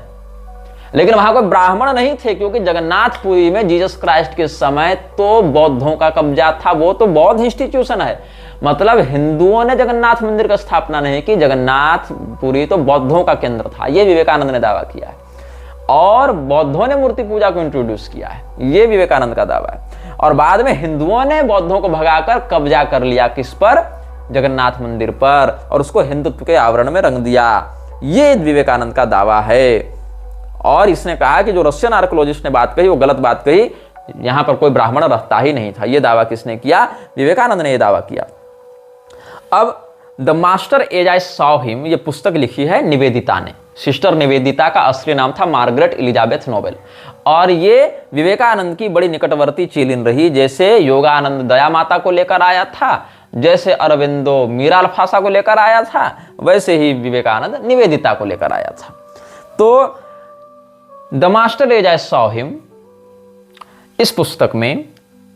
लेकिन वहां कोई ब्राह्मण नहीं थे, क्योंकि जगन्नाथपुरी में जीसस क्राइस्ट के समय तो बौद्धों का कब्जा था। वो तो बौद्ध इंस्टीट्यूशन है, मतलब हिंदुओं ने जगन्नाथ मंदिर का स्थापना नहीं की, जगन्नाथपुरी तो बौद्धों का केंद्र था, ये विवेकानंद ने दावा किया है। और बौद्धों ने मूर्ति पूजा को इंट्रोड्यूस किया है, ये विवेकानंद का दावा है। और बाद में हिंदुओं ने बौद्धों को भगाकर कब्जा कर लिया, किस पर? जगन्नाथ मंदिर पर, और उसको हिंदुत्व के आवरण में रंग दिया। ये विवेकानंद का दावा है। और इसने कहा कि जो रशियन आर्कोलॉजिस्ट ने बात कही वो गलत बात कही, यहां पर कोई ब्राह्मण रहता ही नहीं था। यह दावा किसने किया? विवेकानंद ने यह दावा किया। अब the master as I saw him, ये पुस्तक लिखी है निवेदिता ने। सिस्टर निवेदिता का असली नाम था मार्गरेट एलिजाबेथ नोबेल, और ये विवेकानंद की बड़ी निकटवर्ती चेलिन रही। जैसे योगानंद दया माता को लेकर आया था, जैसे अरविंदो मीरा अल्फासा को लेकर आया था, वैसे ही विवेकानंद निवेदिता को लेकर आया था। तो the master as I saw him, इस पुस्तक में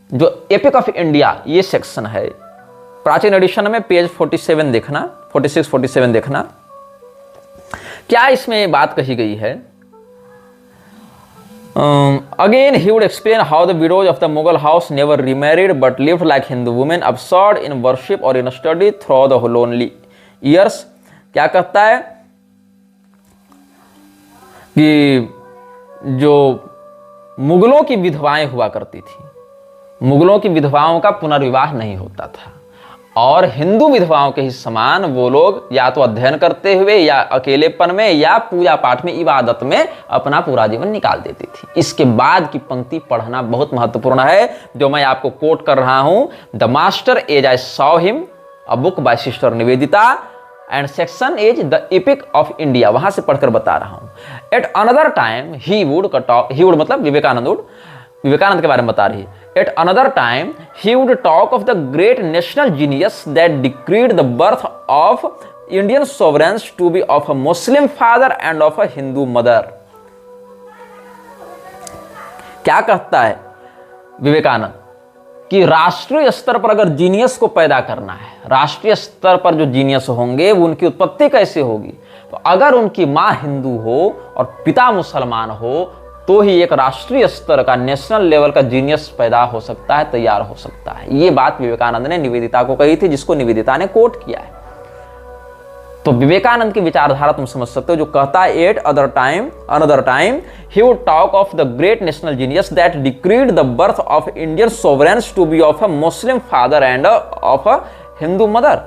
जो एपिक ऑफ इंडिया ये सेक्शन है, प्राचीन एडिशन में पेज 47 देखना, 46-47 देखना। क्या इसमें बात कही गई है? Again he would explain how the widows of the Mughal house never remarried but lived like Hindu women, absurd in worship और in study through the lonely years. क्या कहता है कि जो मुगलों की विधवाएं हुआ करती थी, मुगलों की विधवाओं का पुनर्विवाह नहीं होता था, और हिंदू विधवाओं के ही समान वो लोग या तो अध्ययन करते हुए या अकेलेपन में या पूजा पाठ में, इबादत में अपना पूरा जीवन निकाल देती थी। इसके बाद की पंक्ति पढ़ना बहुत महत्वपूर्ण है, जो मैं आपको कोट कर रहा हूं। The master as I saw him, a book by sister Nivedita, and section is the epic of India, वहां से पढ़कर बता रहा हूं। At another time he would मतलब विवेकानंद के बारे में बता रही है। At another time, he would talk of the great national genius that decreed the birth of Indian sovereigns to be of a Muslim father and of a Hindu mother. क्या कहता है विवेकानंद कि राष्ट्रीय स्तर पर अगर जीनियस को पैदा करना है, राष्ट्रीय स्तर पर जो जीनियस होंगे वो उनकी उत्पत्ति कैसे होगी? तो अगर उनकी माँ हिंदू हो और पिता मुसलमान हो तो ही एक राष्ट्रीय स्तर का, नेशनल लेवल का जीनियस पैदा हो सकता है, तैयार हो सकता है। ये बात विवेकानंद ने निवेदिता को कही थी, जिसको निवेदिता ने कोट किया है। तो विवेकानंद की विचारधारा तुम समझ सकते हो, जो कहता है at another time he would talk of the great national genius that decreed the birth of Indian sovereigns to be of a Muslim father and of a Hindu mother.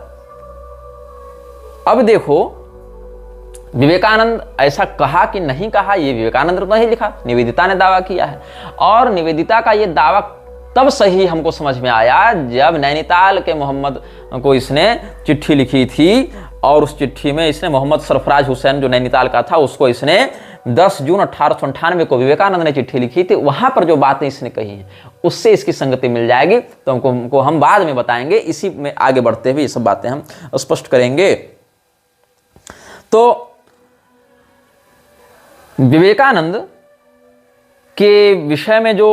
अब देखो विवेकानंद ऐसा कहा कि नहीं कहा, ये विवेकानंद ने नहीं लिखा, निवेदिता ने दावा किया है। और निवेदिता का ये दावा तब सही हमको समझ में आया जब नैनीताल के मोहम्मद को इसने चिट्ठी लिखी थी, और उस चिट्ठी में इसने मोहम्मद सरफराज हुसैन जो नैनीताल का था उसको इसने 10 जून 1898 को विवेकानंद ने चिट्ठी लिखी थी, वहां पर जो बातें इसने कही हैं उससे इसकी संगति मिल जाएगी। तो हमको हम बाद में बताएंगे, इसी में आगे बढ़ते हुए ये सब बातें हम स्पष्ट करेंगे। तो विवेकानंद के विषय में जो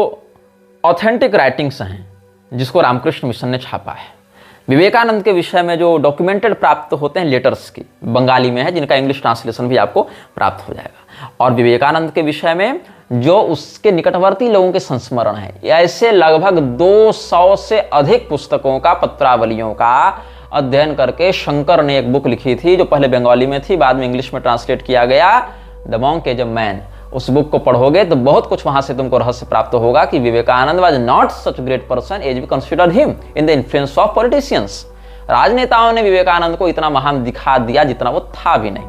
ऑथेंटिक राइटिंग्स हैं जिसको रामकृष्ण मिशन ने छापा है, विवेकानंद के विषय में जो डॉक्यूमेंटेड प्राप्त होते हैं लेटर्स की, बंगाली में है, जिनका इंग्लिश ट्रांसलेशन भी आपको प्राप्त हो जाएगा। और विवेकानंद के विषय में जो उसके निकटवर्ती लोगों के संस्मरण है, ऐसे लगभग 200 से अधिक पुस्तकों का, पत्रावलियों का अध्ययन करके शंकर ने एक बुक लिखी थी जो पहले बंगाली में थी, बाद में इंग्लिश में ट्रांसलेट किया गया, the monk as a man. उस बुक को पढ़ोगे तो बहुत कुछ वहां से तुमको रहस्य प्राप्त होगा कि Vivekananda was not such great person as we considered him in the influence of politicians. राजनेताओं ने विवेकानंद को इतना महान दिखा दिया जितना वो था भी नहीं।